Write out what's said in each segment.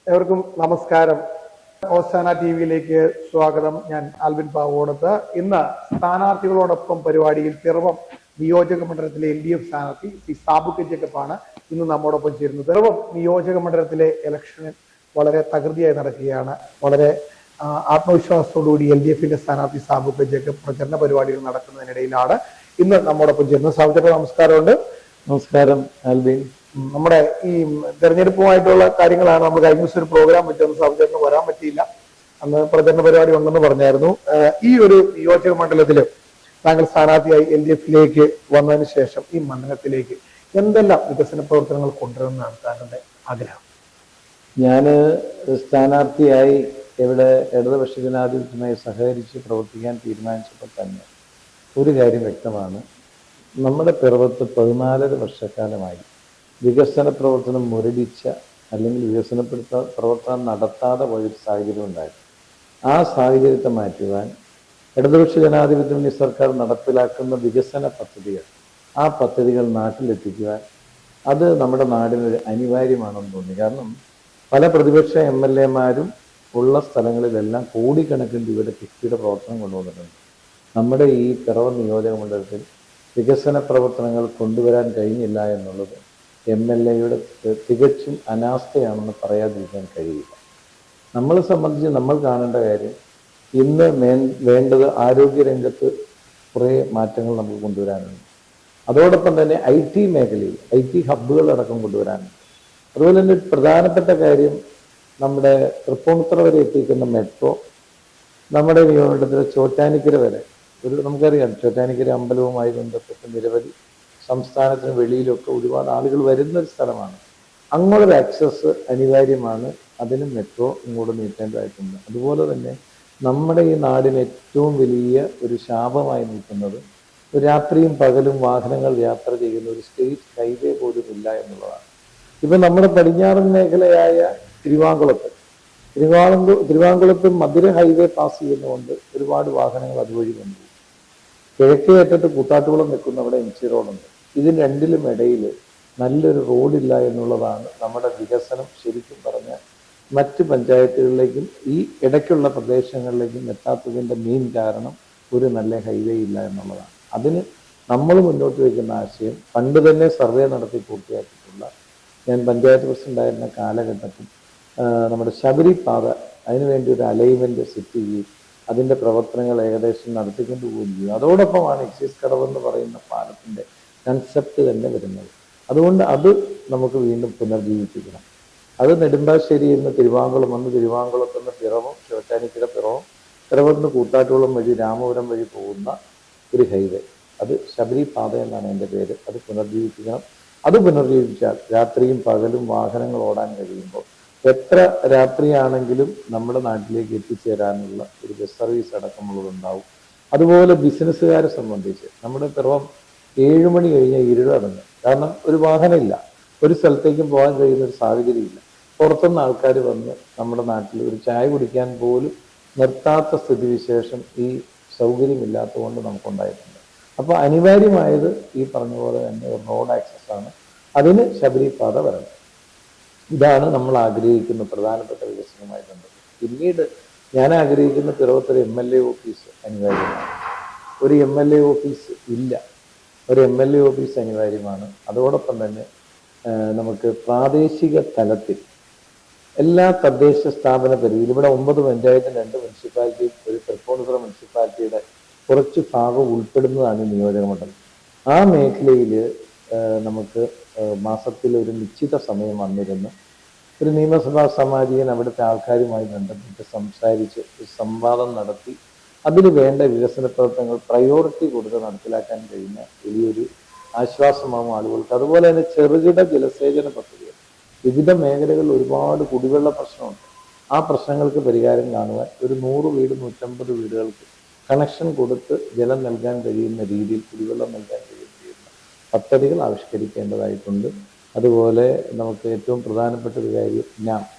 എവർക്കും നമസ്കാരം. ഓസാന ടി വിയിലേക്ക് സ്വാഗതം. ഞാൻ ആൽവിൻ പാവോടത്ത്. ഇന്ന് സ്ഥാനാർത്ഥികളോടൊപ്പം പരിപാടിയിൽ പിറവം നിയോജക മണ്ഡലത്തിലെ LDF സ്ഥാനാർത്ഥി ശ്രീ സാബുക്ക് ജേക്കബാണ് ഇന്ന് നമ്മോടൊപ്പം ചേരുന്നത്. പിറവം നിയോജക മണ്ഡലത്തിലെ ഇലക്ഷൻ വളരെ തകൃതിയായി നടക്കുകയാണ്. വളരെ ആത്മവിശ്വാസത്തോടുകൂടി LDFന്റെ സ്ഥാനാർത്ഥി സാബുക്ക് ജേക്കബ് പ്രചരണ പരിപാടികൾ നടക്കുന്നതിനിടയിലാണ് ഇന്ന് നമ്മോടൊപ്പം ചേരുന്നത്. സാബുക്ക് നമസ്കാരമുണ്ട്. നമസ്കാരം ആൽവിൻ. നമ്മുടെ ഈ തെരഞ്ഞെടുപ്പുമായിട്ടുള്ള കാര്യങ്ങളാണ്. നമ്മൾ കഴിഞ്ഞ ദിവസം ഒരു പ്രോഗ്രാം വെച്ചത് സാബുചേട്ടന് വരാൻ പറ്റിയില്ല. അന്ന് പ്രചരണ പരിപാടി ഉണ്ടെന്ന് പറഞ്ഞായിരുന്നു. ഈ ഒരു നിയോജക മണ്ഡലത്തില് താങ്കൾ സ്ഥാനാർത്ഥിയായി LDFിലേക്ക് വന്നതിന് ശേഷം ഈ മണ്ഡലത്തിലേക്ക് എന്തെല്ലാം വികസന പ്രവർത്തനങ്ങൾ കൊണ്ടുവരുന്നതാണ് താങ്കളുടെ ആഗ്രഹം? ഞാൻ സ്ഥാനാർത്ഥിയായി ഇവിടെ ഇടതുപക്ഷ ജനാധിപത്യവുമായി സഹകരിച്ച് പ്രവർത്തിക്കാൻ തീരുമാനിച്ചപ്പോൾ തന്നെ ഒരു കാര്യം വ്യക്തമാണ്. നമ്മുടെ പിറവത്ത് 14 വർഷക്കാലമായി വികസന പ്രവർത്തനം മുരടിച്ച അല്ലെങ്കിൽ വികസന പ്രവർത്തനം നടത്താതെ പോയൊരു സാഹചര്യം ഉണ്ടായിരുന്നു. ആ സാഹചര്യത്തെ മാറ്റുവാൻ ഇടതുപക്ഷ ജനാധിപത്യ മുന്നണി സർക്കാർ നടപ്പിലാക്കുന്ന വികസന പദ്ധതികൾ, ആ പദ്ധതികൾ നാട്ടിലെത്തിക്കുവാൻ അത് നമ്മുടെ നാടിനൊരു അനിവാര്യമാണെന്ന് തോന്നി. കാരണം പല പ്രതിപക്ഷ MLA-മാരും ഉള്ള സ്ഥലങ്ങളിലെല്ലാം കോടിക്കണക്കിന് രൂപയുടെ കിഫ്ബിയുടെ പ്രവർത്തനം കൊണ്ടുവന്നിട്ടുണ്ട്. നമ്മുടെ ഈ പിറവം നിയോജക മണ്ഡലത്തിൽ വികസന പ്രവർത്തനങ്ങൾ കൊണ്ടുവരാൻ കഴിഞ്ഞില്ല എന്നുള്ളത് MLA-യുടെ തികച്ചും അനാസ്ഥയാണെന്ന് പറയാതിരിക്കാൻ കഴിയില്ല. നമ്മളെ സംബന്ധിച്ച് നമ്മൾ കാണേണ്ട കാര്യം, ഇന്ന് വേണ്ടത് ആരോഗ്യരംഗത്ത് കുറേ മാറ്റങ്ങൾ നമുക്ക് കൊണ്ടുവരാനുണ്ട്. അതോടൊപ്പം തന്നെ IT മേഖലയിൽ IT ഹബ്ബുകൾ അടക്കം കൊണ്ടുവരാനുണ്ട്. അതുപോലെ തന്നെ പ്രധാനപ്പെട്ട കാര്യം, നമ്മുടെ തൃപ്പൂണിത്തുറ വരെ എത്തിക്കുന്ന മെട്രോ, നമ്മുടെ നിയോജകമണ്ഡലത്തിലെ ചോറ്റാനിക്കര വരെ നമുക്കറിയാം, ചോറ്റാനിക്കര അമ്പലവുമായി ബന്ധപ്പെട്ട് നിരവധി സംസ്ഥാനത്തിന് വെളിയിലൊക്കെ ഒരുപാട് ആളുകൾ വരുന്നൊരു സ്ഥലമാണ്. അങ്ങോട്ടൊരു ആക്സസ് അനിവാര്യമാണ്. അതിന് മെട്രോ ഇങ്ങോട്ട് നീട്ടേണ്ടതായിട്ടുണ്ട്. അതുപോലെ തന്നെ നമ്മുടെ ഈ നാടിന് ഏറ്റവും വലിയ ഒരു ശാപമായി നിൽക്കുന്നത് രാത്രിയും പകലും വാഹനങ്ങൾ യാത്ര ചെയ്യുന്ന ഒരു സ്റ്റേറ്റ് ഹൈവേ പോലും ഇല്ല എന്നുള്ളതാണ്. ഇപ്പം നമ്മുടെ പടിഞ്ഞാറൻ മേഖലയായ തിരുവാങ്കുളത്ത് മധുര ഹൈവേ പാസ് ചെയ്യുന്നതുകൊണ്ട് ഒരുപാട് വാഹനങ്ങൾ അതുവഴി കൊണ്ടുപോകും. കിഴക്കേ അറ്റത്ത് കൂത്താട്ടുകുളം നിൽക്കുന്ന അവിടെ MC റോഡുണ്ട്. ഇതിന് രണ്ടിലും ഇടയിൽ നല്ലൊരു റോഡില്ല എന്നുള്ളതാണ് നമ്മുടെ വികസനം ശരിക്കും പറഞ്ഞാൽ മറ്റ് പഞ്ചായത്തുകളിലേക്കും ഈ ഇടയ്ക്കുള്ള പ്രദേശങ്ങളിലേക്കും എത്താത്തതിൻ്റെ മെയിൻ കാരണം ഒരു നല്ല ഹൈവേ ഇല്ല എന്നുള്ളതാണ്. അതിന് നമ്മൾ മുന്നോട്ട് വയ്ക്കുന്ന ആശയം, പണ്ട് തന്നെ സർവേ നടത്തി പൂർത്തിയാക്കിയിട്ടുള്ള, ഞാൻ പഞ്ചായത്ത് പ്രസിഡൻ്റായിരുന്ന കാലഘട്ടത്തിൽ നമ്മുടെ ശബരി പാത അതിനുവേണ്ടി ഒരു അലൈൻമെൻറ്റ് സെറ്റ് ചെയ്യുകയും അതിൻ്റെ പ്രവർത്തനങ്ങൾ ഏകദേശം നടത്തിക്കൊണ്ട് പോവുകയും ചെയ്യും. അതോടൊപ്പമാണ് എക്സൈസ് കടവെന്ന് പറയുന്ന പാലത്തിൻ്റെ കൺസെപ്റ്റ് തന്നെ വരുന്നത്. അതുകൊണ്ട് അത് നമുക്ക് വീണ്ടും പുനർജീവിപ്പിക്കണം. അത് നെടുമ്പാശ്ശേരിയിൽ നിന്ന് തിരുവാങ്കുളം വന്ന് തിരുവാങ്കുളത്ത് നിന്ന് പിറവം, ചോറ്റാനിക്കര പിറവത്ത് നിന്ന് കൂത്താട്ടുകുളം വഴി രാമപുരം വഴി പോകുന്ന ഒരു ഹൈവേ, അത് ശബരി പാത എന്നാണ് എൻ്റെ പേര്. അത് പുനർജീവിപ്പിക്കണം. അത് പുനർജീവിപ്പിച്ചാൽ രാത്രിയും പകലും വാഹനങ്ങൾ ഓടാൻ കഴിയുമ്പോൾ എത്ര രാത്രിയാണെങ്കിലും നമ്മുടെ നാട്ടിലേക്ക് എത്തിച്ചേരാനുള്ള ഒരു ബസ് സർവീസ് അടക്കമുള്ളതുണ്ടാവും. അതുപോലെ ബിസിനസ്സുകാരെ സംബന്ധിച്ച് നമ്മുടെ പിറവം 7 മണി കഴിഞ്ഞാൽ ഇരുടടങ്ങും. കാരണം ഒരു വാഹനമില്ല, ഒരു സ്ഥലത്തേക്കും പോകാൻ കഴിയുന്ന ഒരു സാഹചര്യമില്ല. പുറത്തുനിന്ന് ആൾക്കാർ വന്ന് നമ്മുടെ നാട്ടിൽ ഒരു ചായ കുടിക്കാൻ പോലും നിർത്താത്ത സ്ഥിതിവിശേഷം ഈ സൗകര്യമില്ലാത്തതുകൊണ്ട് നമുക്കുണ്ടായിട്ടുണ്ട്. അപ്പോൾ അനിവാര്യമായത് ഈ പറഞ്ഞ പോലെ തന്നെ ഒരു റോഡ് ആക്സസ് ആണ്. അതിന് ശബരിപാത വരണം. ഇതാണ് നമ്മൾ ആഗ്രഹിക്കുന്ന പ്രധാനപ്പെട്ട വികസനമായി ബന്ധപ്പെട്ട്. പിന്നീട് ഞാൻ ആഗ്രഹിക്കുന്ന പിറവത്തൊരു MLA ഓഫീസ് അനിവാര്യമാണ്. ഒരു MLA ഓഫീസ് ഇല്ല, ഒരു MLA ഓഫീസ് അനിവാര്യമാണ്. അതോടൊപ്പം തന്നെ നമുക്ക് പ്രാദേശിക തലത്തിൽ എല്ലാ തദ്ദേശ സ്ഥാപന പരിധിയിൽ, ഇവിടെ 9 പഞ്ചായത്തും 2 മുനിസിപ്പാലിറ്റിയും ഒരു തൃപ്പൂണിത്തുറ മുനിസിപ്പാലിറ്റിയുടെ കുറച്ച് ഭാഗം ഉൾപ്പെടുന്നതാണ് ഈ നിയോജക മണ്ഡലം. ആ മേഖലയിൽ നമുക്ക് മാസത്തിൽ ഒരു നിശ്ചിത സമയം വന്നിരുന്ന് ഒരു നിയമസഭാ സാമാജികൻ അവിടുത്തെ ആൾക്കാരുമായി ബന്ധപ്പെട്ട് സംസാരിച്ച് ഒരു സംവാദം നടത്തി അതിന് വേണ്ട വികസന പ്രവർത്തനങ്ങൾ പ്രയോറിറ്റി കൊടുത്ത് നടപ്പിലാക്കാൻ കഴിയുന്ന വലിയൊരു ആശ്വാസമാകും ആളുകൾക്ക്. അതുപോലെ തന്നെ ചെറുകിട ജലസേചന പദ്ധതികൾ, വിവിധ മേഖലകളിൽ ഒരുപാട് കുടിവെള്ള പ്രശ്നമുണ്ട്. ആ പ്രശ്നങ്ങൾക്ക് പരിഹാരം കാണുവാൻ ഒരു 100 വീട് 150 വീടുകൾക്ക് കണക്ഷൻ കൊടുത്ത് ജലം നൽകാൻ കഴിയുന്ന രീതിയിൽ, കുടിവെള്ളം നൽകാൻ കഴിയുന്ന പദ്ധതികൾ ആവിഷ്കരിക്കേണ്ടതായിട്ടുണ്ട്. അതുപോലെ നമുക്ക് ഏറ്റവും പ്രധാനപ്പെട്ട ഒരു കാര്യം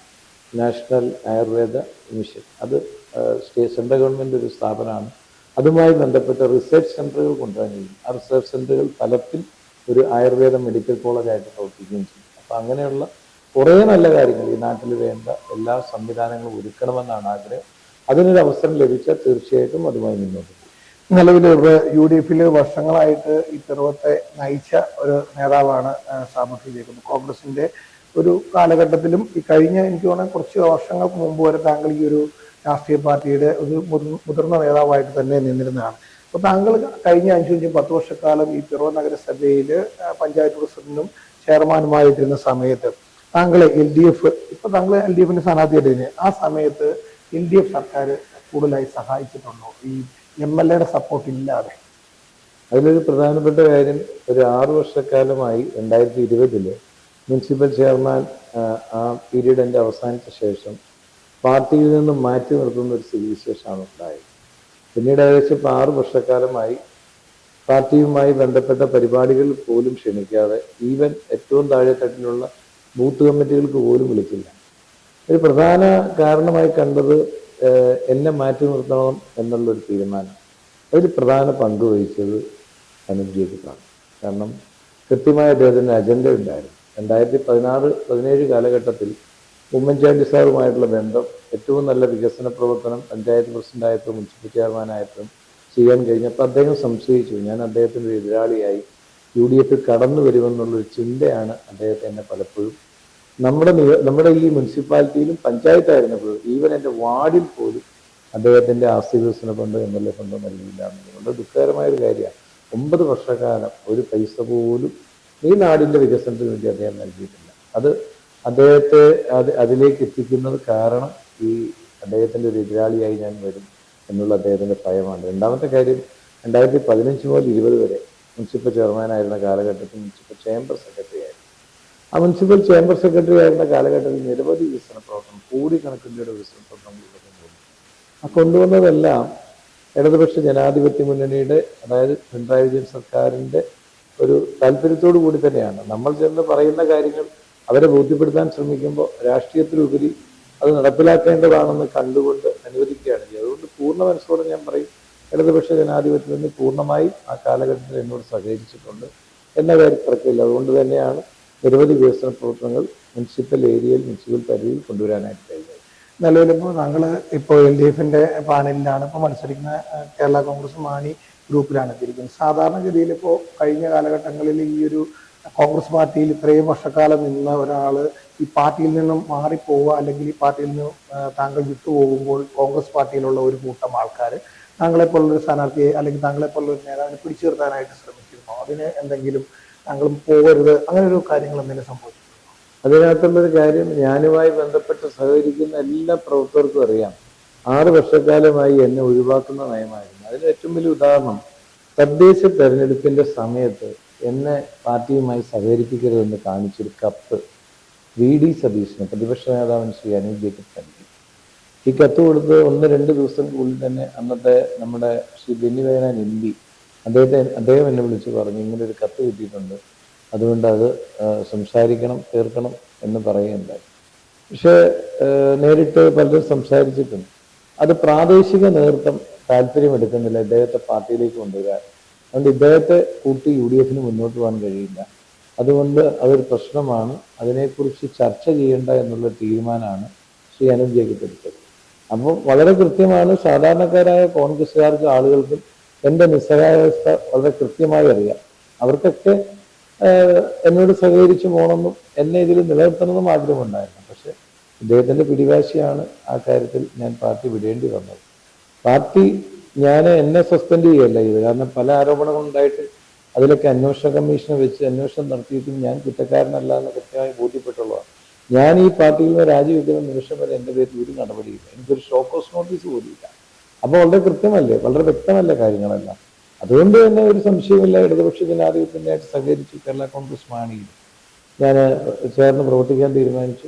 നാഷണൽ ആയുർവേദ മിഷൻ, അത് സെൻട്രൽ ഗവൺമെൻറ് ഒരു സ്ഥാപനമാണ്. അതുമായി ബന്ധപ്പെട്ട റിസർച്ച് സെൻ്ററുകൾ കൊണ്ടുവരാൻ കഴിയും. ആ റിസർച്ച് സെൻ്ററുകൾ ഫലത്തിൽ ഒരു ആയുർവേദ മെഡിക്കൽ കോളേജായിട്ട് പ്രവർത്തിക്കുകയും ചെയ്യും. അപ്പോൾ അങ്ങനെയുള്ള കുറേ നല്ല കാര്യങ്ങൾ ഈ നാട്ടിൽ വേണ്ട എല്ലാ സംവിധാനങ്ങളും ഒരുക്കണമെന്നാണ് ആഗ്രഹം. അതിനൊരു അവസരം ലഭിച്ചാൽ തീർച്ചയായിട്ടും അതുമായി മുന്നോട്ട് പോകും. നിലവിൽ യു ഡി എഫിൽ വർഷങ്ങളായിട്ട് ഈ പിറവത്തെ നയിച്ച ഒരു നേതാവാണ് സാബുക്ക് ജേക്കബ്. കോൺഗ്രസിന്റെ ഒരു കാലഘട്ടത്തിലും ഈ കഴിഞ്ഞ എനിക്ക് തോന്നുന്നത് കുറച്ച് വർഷങ്ങൾക്ക് മുമ്പ് വരെ താങ്കൾ ഈ ഒരു രാഷ്ട്രീയ പാർട്ടിയുടെ ഒരു മുതിർന്ന നേതാവായിട്ട് തന്നെ നിന്നിരുന്നതാണ്. അപ്പോൾ താങ്കൾ കഴിഞ്ഞ 5-10 വർഷക്കാലം ഈ പിറവ നഗരസഭയിൽ പഞ്ചായത്ത് പ്രസിഡന്റും ചെയർമാനുമായിട്ടിരുന്ന സമയത്ത് താങ്കളെ ഇപ്പൊ താങ്കൾ LDF സ്ഥാനാർത്ഥിയായിട്ട് ആ സമയത്ത് LDF സർക്കാർ കൂടുതലായി സഹായിച്ചിട്ടുണ്ടോ ഈ MLA സപ്പോർട്ട് ഇല്ലാതെ? അതിലൊരു പ്രധാനപ്പെട്ട കാര്യം, ഒരു 6 വർഷക്കാലമായി 2020 മുനിസിപ്പൽ ചെയർമാൻ ആ പീരീഡ് എൻ്റെ അവസാനിച്ച ശേഷം പാർട്ടിയിൽ നിന്നും മാറ്റി നിർത്തുന്ന ഒരു സ്ഥിതിവിശേഷമാണ് ഉണ്ടായത്. പിന്നീട് ഏകദേശം 6 വർഷക്കാലമായി പാർട്ടിയുമായി ബന്ധപ്പെട്ട പരിപാടികൾ പോലും ക്ഷണിക്കാതെ, ഈവൻ ഏറ്റവും താഴെത്തട്ടിലുള്ള ബൂത്ത് കമ്മിറ്റികൾക്ക് പോലും വിളിച്ചില്ല. ഒരു പ്രധാന കാരണമായി കണ്ടത് എന്നെ മാറ്റി നിർത്തണം എന്നുള്ളൊരു തീരുമാനം. അതിൽ പ്രധാന പങ്ക് വഹിച്ചത് അനൂപ് ജേക്കബാണ്. കാരണം കൃത്യമായ അദ്ദേഹത്തിൻ്റെ അജണ്ട ഉണ്ടായിരുന്നു. 2016-17 കാലഘട്ടത്തിൽ ഉമ്മൻചാണ്ടി സാറുമായിട്ടുള്ള ബന്ധം, ഏറ്റവും നല്ല വികസന പ്രവർത്തനം പഞ്ചായത്ത് പ്രസിഡന്റായപ്പോഴും മുനിസിപ്പൽ ചെയർമാനായപ്പോഴും ചെയ്യാൻ കഴിഞ്ഞപ്പോൾ അദ്ദേഹം സംശയിച്ചു. ഞാൻ അദ്ദേഹത്തിൻ്റെ ഒരു എതിരാളിയായി UDF കടന്നു വരുമെന്നുള്ളൊരു ചിന്തയാണ് അദ്ദേഹത്തെ എന്നെ പലപ്പോഴും നമ്മുടെ ഈ മുനിസിപ്പാലിറ്റിയിലും പഞ്ചായത്തായിരുന്നപ്പോഴും ഈവൻ എൻ്റെ വാർഡിൽ പോലും അദ്ദേഹത്തിൻ്റെ ആസ്തി വികസന ഫണ്ട് MLA ഫണ്ടോ നൽകിയില്ല എന്നുള്ളത് ദുഃഖകരമായൊരു കാര്യമാണ്. 9 വർഷക്കാലം ഒരു പൈസ പോലും ഈ നാടിൻ്റെ വികസനത്തിന് വേണ്ടി അദ്ദേഹം നൽകിയിട്ടില്ല. അത് അദ്ദേഹത്തെ അതിലേക്ക് എത്തിക്കുന്നത് കാരണം ഈ അദ്ദേഹത്തിൻ്റെ ഒരു എതിരാളിയായി ഞാൻ വരും എന്നുള്ള അദ്ദേഹത്തിൻ്റെ ഭയമാണ്. രണ്ടാമത്തെ കാര്യം, 2015 മുതൽ 20 വരെ മുനിസിപ്പൽ ചെയർമാനായിരുന്ന കാലഘട്ടത്തിൽ മുനിസിപ്പൽ ചേംബർ സെക്രട്ടറി ആയിരുന്നു. ആ മുനിസിപ്പൽ ചേംബർ സെക്രട്ടറി ആയിരുന്ന കാലഘട്ടത്തിൽ നിരവധി വികസന പ്രവർത്തനം, കോടിക്കണക്കിന് രൂപയുടെ വികസന പ്രവർത്തനങ്ങൾ കൊണ്ടുവന്നതെല്ലാം ഇടതുപക്ഷ ജനാധിപത്യ മുന്നണിയുടെ, അതായത് പിണറായി വിജയൻ സർക്കാരിൻ്റെ ഒരു താല്പര്യത്തോടു കൂടി തന്നെയാണ്. നമ്മൾ ചെന്ന് പറയുന്ന കാര്യങ്ങൾ അവരെ ബോധ്യപ്പെടുത്താൻ ശ്രമിക്കുമ്പോൾ രാഷ്ട്രീയത്തിലുപരി അത് നടപ്പിലാക്കേണ്ടതാണെന്ന് കണ്ടുകൊണ്ട് അനുവദിക്കുകയാണ് ചെയ്യുന്നത്. അതുകൊണ്ട് പൂർണ്ണ മനസ്സോടെ ഞാൻ പറയും, ഇടതുപക്ഷ ജനാധിപത്യത്തിന് പൂർണ്ണമായി ആ കാലഘട്ടത്തിൽ എന്നോട് സഹകരിച്ചിട്ടുണ്ട് എന്ന കാര്യത്തിലൊക്കെയില്ല. അതുകൊണ്ട് തന്നെയാണ് നിരവധി വികസന പ്രവർത്തനങ്ങൾ മുനിസിപ്പൽ ഏരിയയിൽ, മുനിസിപ്പൽ പരിധിയിൽ കൊണ്ടുവരാനായിട്ട് കഴിഞ്ഞത്. നിലവിലിപ്പോൾ താങ്കൾ ഇപ്പോൾ LDF പാനലിലാണ് ഇപ്പോൾ മത്സരിക്കുന്ന. കേരള കോൺഗ്രസ് മാണി ഗ്രൂപ്പിലാണ് എത്തിയിരിക്കുന്നത്. സാധാരണഗതിയിൽ ഇപ്പോൾ കഴിഞ്ഞ കാലഘട്ടങ്ങളിൽ ഈ ഒരു കോൺഗ്രസ് പാർട്ടിയിൽ ഇത്രയും വർഷക്കാലം നിന്ന ഒരാൾ ഈ പാർട്ടിയിൽ നിന്നും മാറിപ്പോവുക, അല്ലെങ്കിൽ ഈ പാർട്ടിയിൽ നിന്ന് താങ്കൾ വിട്ടുപോകുമ്പോൾ കോൺഗ്രസ് പാർട്ടിയിലുള്ള ഒരു കൂട്ടം ആൾക്കാർ താങ്കളെപ്പോലുള്ളൊരു സ്ഥാനാർത്ഥിയെ അല്ലെങ്കിൽ താങ്കളെപ്പോലുള്ളൊരു നേതാവിനെ പിടിച്ചു നിർത്താനായിട്ട് ശ്രമിച്ചിരുന്നോ? അതിന് എന്തെങ്കിലും താങ്കളും പോകരുത് അങ്ങനെ ഒരു കാര്യങ്ങൾ എന്തെങ്കിലും സംഭവിച്ചു? അതിനകത്തുള്ളൊരു കാര്യം, ഞാനുമായി ബന്ധപ്പെട്ട് സഹകരിക്കുന്ന എല്ലാ പ്രവർത്തകർക്കും അറിയാം, 6 വർഷക്കാലമായി എന്നെ ഒഴിവാക്കുന്ന നയമായിരുന്നു. അതിന് ഏറ്റവും വലിയ ഉദാഹരണം, തദ്ദേശ തെരഞ്ഞെടുപ്പിന്റെ സമയത്ത് എന്നെ പാർട്ടിയുമായി സഹകരിപ്പിക്കരുതെന്ന് കാണിച്ചൊരു കത്ത് VD സതീശന്, പ്രതിപക്ഷ നേതാവിന് ശ്രീ അനൂപ് ജേക്കബ് നൽകി. ഈ കത്ത് കൊടുത്ത് 1-2 ദിവസത്തിനുള്ളിൽ തന്നെ അന്നത്തെ നമ്മുടെ ശ്രീ ബെന്നി ബെഹനാൻ MP അദ്ദേഹം എന്നെ വിളിച്ച് പറഞ്ഞു, ഇങ്ങനെ ഒരു കത്ത് കിട്ടിയിട്ടുണ്ട്, അതുകൊണ്ട് അത് സംസാരിക്കണം, തീർക്കണം എന്ന് പറയുകയുണ്ടായി. പക്ഷേ നേരിട്ട് പലരും സംസാരിച്ചിട്ടുണ്ട്. അത് പ്രാദേശിക നേതൃത്വം താല്പര്യമെടുക്കുന്നില്ല ഇദ്ദേഹത്തെ പാർട്ടിയിലേക്ക് കൊണ്ടുവരാൻ. അതുകൊണ്ട് ഇദ്ദേഹത്തെ കൂട്ടി UDF മുന്നോട്ട് പോകാൻ കഴിയില്ല. അതുകൊണ്ട് അതൊരു പ്രശ്നമാണ്, അതിനെക്കുറിച്ച് ചർച്ച ചെയ്യേണ്ട എന്നുള്ള തീരുമാനമാണ് ശ്രീ അനൂപ് ജേക്കബ് എടുത്തത്. അപ്പോൾ വളരെ കൃത്യമാണ്, സാധാരണക്കാരായ കോൺഗ്രസ്സുകാർക്ക് ആളുകൾക്കും എൻ്റെ നിസ്സഹായാവസ്ഥ വളരെ കൃത്യമായി അറിയാം. അവർക്കൊക്കെ എന്നോട് സഹകരിച്ച് പോകണമെന്നും എന്നെ ഇതിൽ നിലനിർത്തണമെന്നും ആഗ്രഹമുണ്ടായിരുന്നു. പക്ഷെ ഇദ്ദേഹത്തിൻ്റെ പിടിവാശിയാണ് ആ കാര്യത്തിൽ ഞാൻ പാർട്ടി വിടേണ്ടി വന്നത്. പാർട്ടി എന്നെ സസ്പെൻഡ് ചെയ്യുകയല്ല ഇത്, കാരണം പല ആരോപണങ്ങളുണ്ടായിട്ട് അതിലൊക്കെ അന്വേഷണ കമ്മീഷനെ വെച്ച് അന്വേഷണം നടത്തിയിട്ടും ഞാൻ കുറ്റക്കാരനല്ല എന്ന് കൃത്യമായി ബോധ്യപ്പെട്ടുള്ളതാണ്. ഞാൻ ഈ പാർട്ടിയിൽ നിന്ന് രാജിവെക്കുന്ന നിമിഷം വരെ എൻ്റെ പേരിൽ ഒരു നടപടിയില്ല, എനിക്കൊരു ഷോക്കോസ് നോട്ടീസ് പോലുമില്ല. അപ്പോൾ വളരെ കൃത്യമല്ലേ, വളരെ വ്യക്തമല്ലേ കാര്യങ്ങളെല്ലാം. അതുകൊണ്ട് തന്നെ ഒരു സംശയമില്ല, ഇടതുപക്ഷ ജനാധിപത്യത്തിനായിട്ട് സഹകരിച്ചു കേരള കോൺഗ്രസ് മാണിയിൽ ഞാൻ ചേർന്ന് പ്രവർത്തിക്കാൻ തീരുമാനിച്ചു.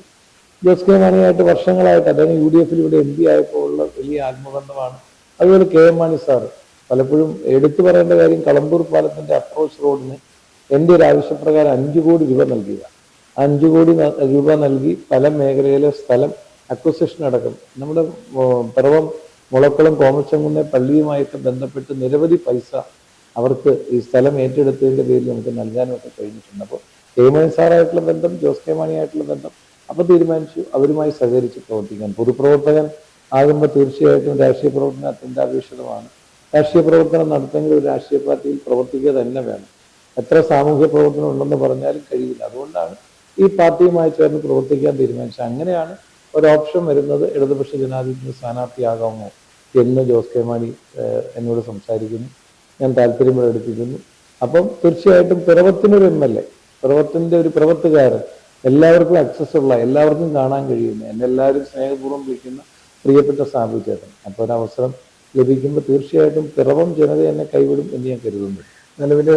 ജോസ് കെ മാണിയായിട്ട് വർഷങ്ങളായിട്ട് അദ്ദേഹം UDF ഇവിടെ MP ആയപ്പോൾ ഉള്ള വലിയ ആത്മബന്ധമാണ്. അതുപോലെ KM മാണി സാറ് പലപ്പോഴും എടുത്തു പറയേണ്ട കാര്യം, കളമ്പൂർ പാലത്തിന്റെ അപ്രോച്ച് റോഡിന് എൻ്റെ ഒരു ആവശ്യപ്രകാരം 5 കോടി രൂപ നൽകിയതാണ്. 5 കോടി രൂപ നൽകി പല മേഖലയിലെ സ്ഥലം അക്വസിഷൻ അടക്കം നമ്മുടെ പിറവം, മുളക്കുളം, കോമച്ചങ്കുന്ന പള്ളിയുമായിട്ട് ബന്ധപ്പെട്ട് നിരവധി പൈസ അവർക്ക് ഈ സ്ഥലം ഏറ്റെടുത്തതിൻ്റെ പേരിൽ നമുക്ക് നൽകാനൊക്കെ കഴിഞ്ഞിട്ടുണ്ട്. അപ്പോൾ KM മാണി സാറായിട്ടുള്ള ബന്ധം, ജോസ് കെ മാണിയായിട്ടുള്ള ബന്ധം അപ്പൊ തീരുമാനിച്ചു അവരുമായി സഹകരിച്ച് പ്രവർത്തിക്കാൻ. പൊതുപ്രവർത്തകൻ ആകുമ്പോൾ തീർച്ചയായിട്ടും രാഷ്ട്രീയ പ്രവർത്തനം അത്യന്താപേക്ഷിതമാണ്. രാഷ്ട്രീയ പ്രവർത്തനം നടത്തെങ്കിൽ ഒരു രാഷ്ട്രീയ പാർട്ടിയിൽ പ്രവർത്തിക്കുക തന്നെ വേണം. എത്ര സാമൂഹ്യ പ്രവർത്തനം ഉണ്ടെന്ന് പറഞ്ഞാലും കഴിയില്ല. അതുകൊണ്ടാണ് ഈ പാർട്ടിയുമായി ചേർന്ന് പ്രവർത്തിക്കാൻ തീരുമാനിച്ചത്. അങ്ങനെയാണ് ഒരു ഓപ്ഷൻ വരുന്നത്. ഇടതുപക്ഷ ജനാധിപത്യ സ്ഥാനാർത്ഥിയാകാമോ എന്ന് ജോസ് കെ മാണി എന്നോട് സംസാരിക്കുന്നു. ഞാൻ താല്പര്യം പ്രകടിപ്പിക്കുന്നു. അപ്പം തീർച്ചയായിട്ടും പിറവത്തിനൊരു MLA, പിറവത്തിന്റെ ഒരു പ്രവർത്തകാരൻ, എല്ലാവർക്കും അക്സസ് ഉള്ള, എല്ലാവർക്കും കാണാൻ കഴിയുന്ന, എന്നെ എല്ലാവരും സ്നേഹപൂർവ്വം വിളിക്കുന്ന പ്രിയപ്പെട്ട സാബു ചേട്ടൻ. അപ്പോൾ ഒരു അവസരം ലഭിക്കുമ്പോൾ തീർച്ചയായിട്ടും പിറവം ജനത എന്നെ കൈവിടും എന്ന് ഞാൻ കരുതുന്നു. നിലവിൽ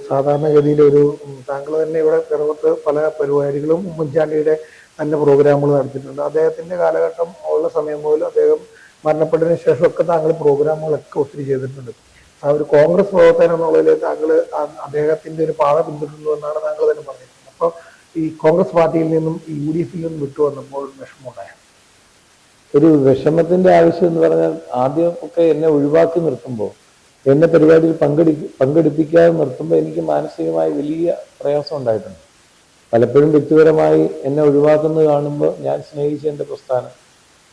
സാധാരണഗതിയിൽ ഒരു താങ്കൾ തന്നെ ഇവിടെ പിറവത്ത് പല പരിപാടികളും ഉമ്മൻചാണ്ടിയുടെ തന്നെ പ്രോഗ്രാമുകൾ നടത്തിയിട്ടുണ്ട്. അദ്ദേഹത്തിന്റെ കാലഘട്ടം ഉള്ള സമയം പോലും അദ്ദേഹം മരണപ്പെട്ടതിന് ശേഷമൊക്കെ താങ്കൾ പ്രോഗ്രാമുകളൊക്കെ ഒത്തിരി ചെയ്തിട്ടുണ്ട്. ആ ഒരു കോൺഗ്രസ് പ്രവർത്തനം എന്നുള്ളതിൽ താങ്കൾ അദ്ദേഹത്തിന്റെ ഒരു പാത പിന്തുടരുന്നു എന്നാണ് താങ്കൾ തന്നെ പറഞ്ഞിരുന്നത്. അപ്പോൾ ഈ കോൺഗ്രസ് പാർട്ടിയിൽ നിന്നും ഈ UDF നിന്നും വിട്ടുവന്നപ്പോൾ വിഷമമുണ്ടായ ഒരു വിഷമത്തിന്റെ ആവശ്യം എന്ന് പറഞ്ഞാൽ, ആദ്യം ഒക്കെ എന്നെ ഒഴിവാക്കി നിർത്തുമ്പോൾ, എന്നെ പരിപാടിയിൽ പങ്കെടുപ്പിക്കാതെ നിർത്തുമ്പോൾ എനിക്ക് മാനസികമായി വലിയ പ്രയാസം ഉണ്ടായിട്ടുണ്ട്. പലപ്പോഴും വ്യക്തിപരമായി എന്നെ ഒഴിവാക്കുന്നത് കാണുമ്പോൾ ഞാൻ സ്നേഹിച്ച എൻ്റെ പ്രസ്ഥാനം,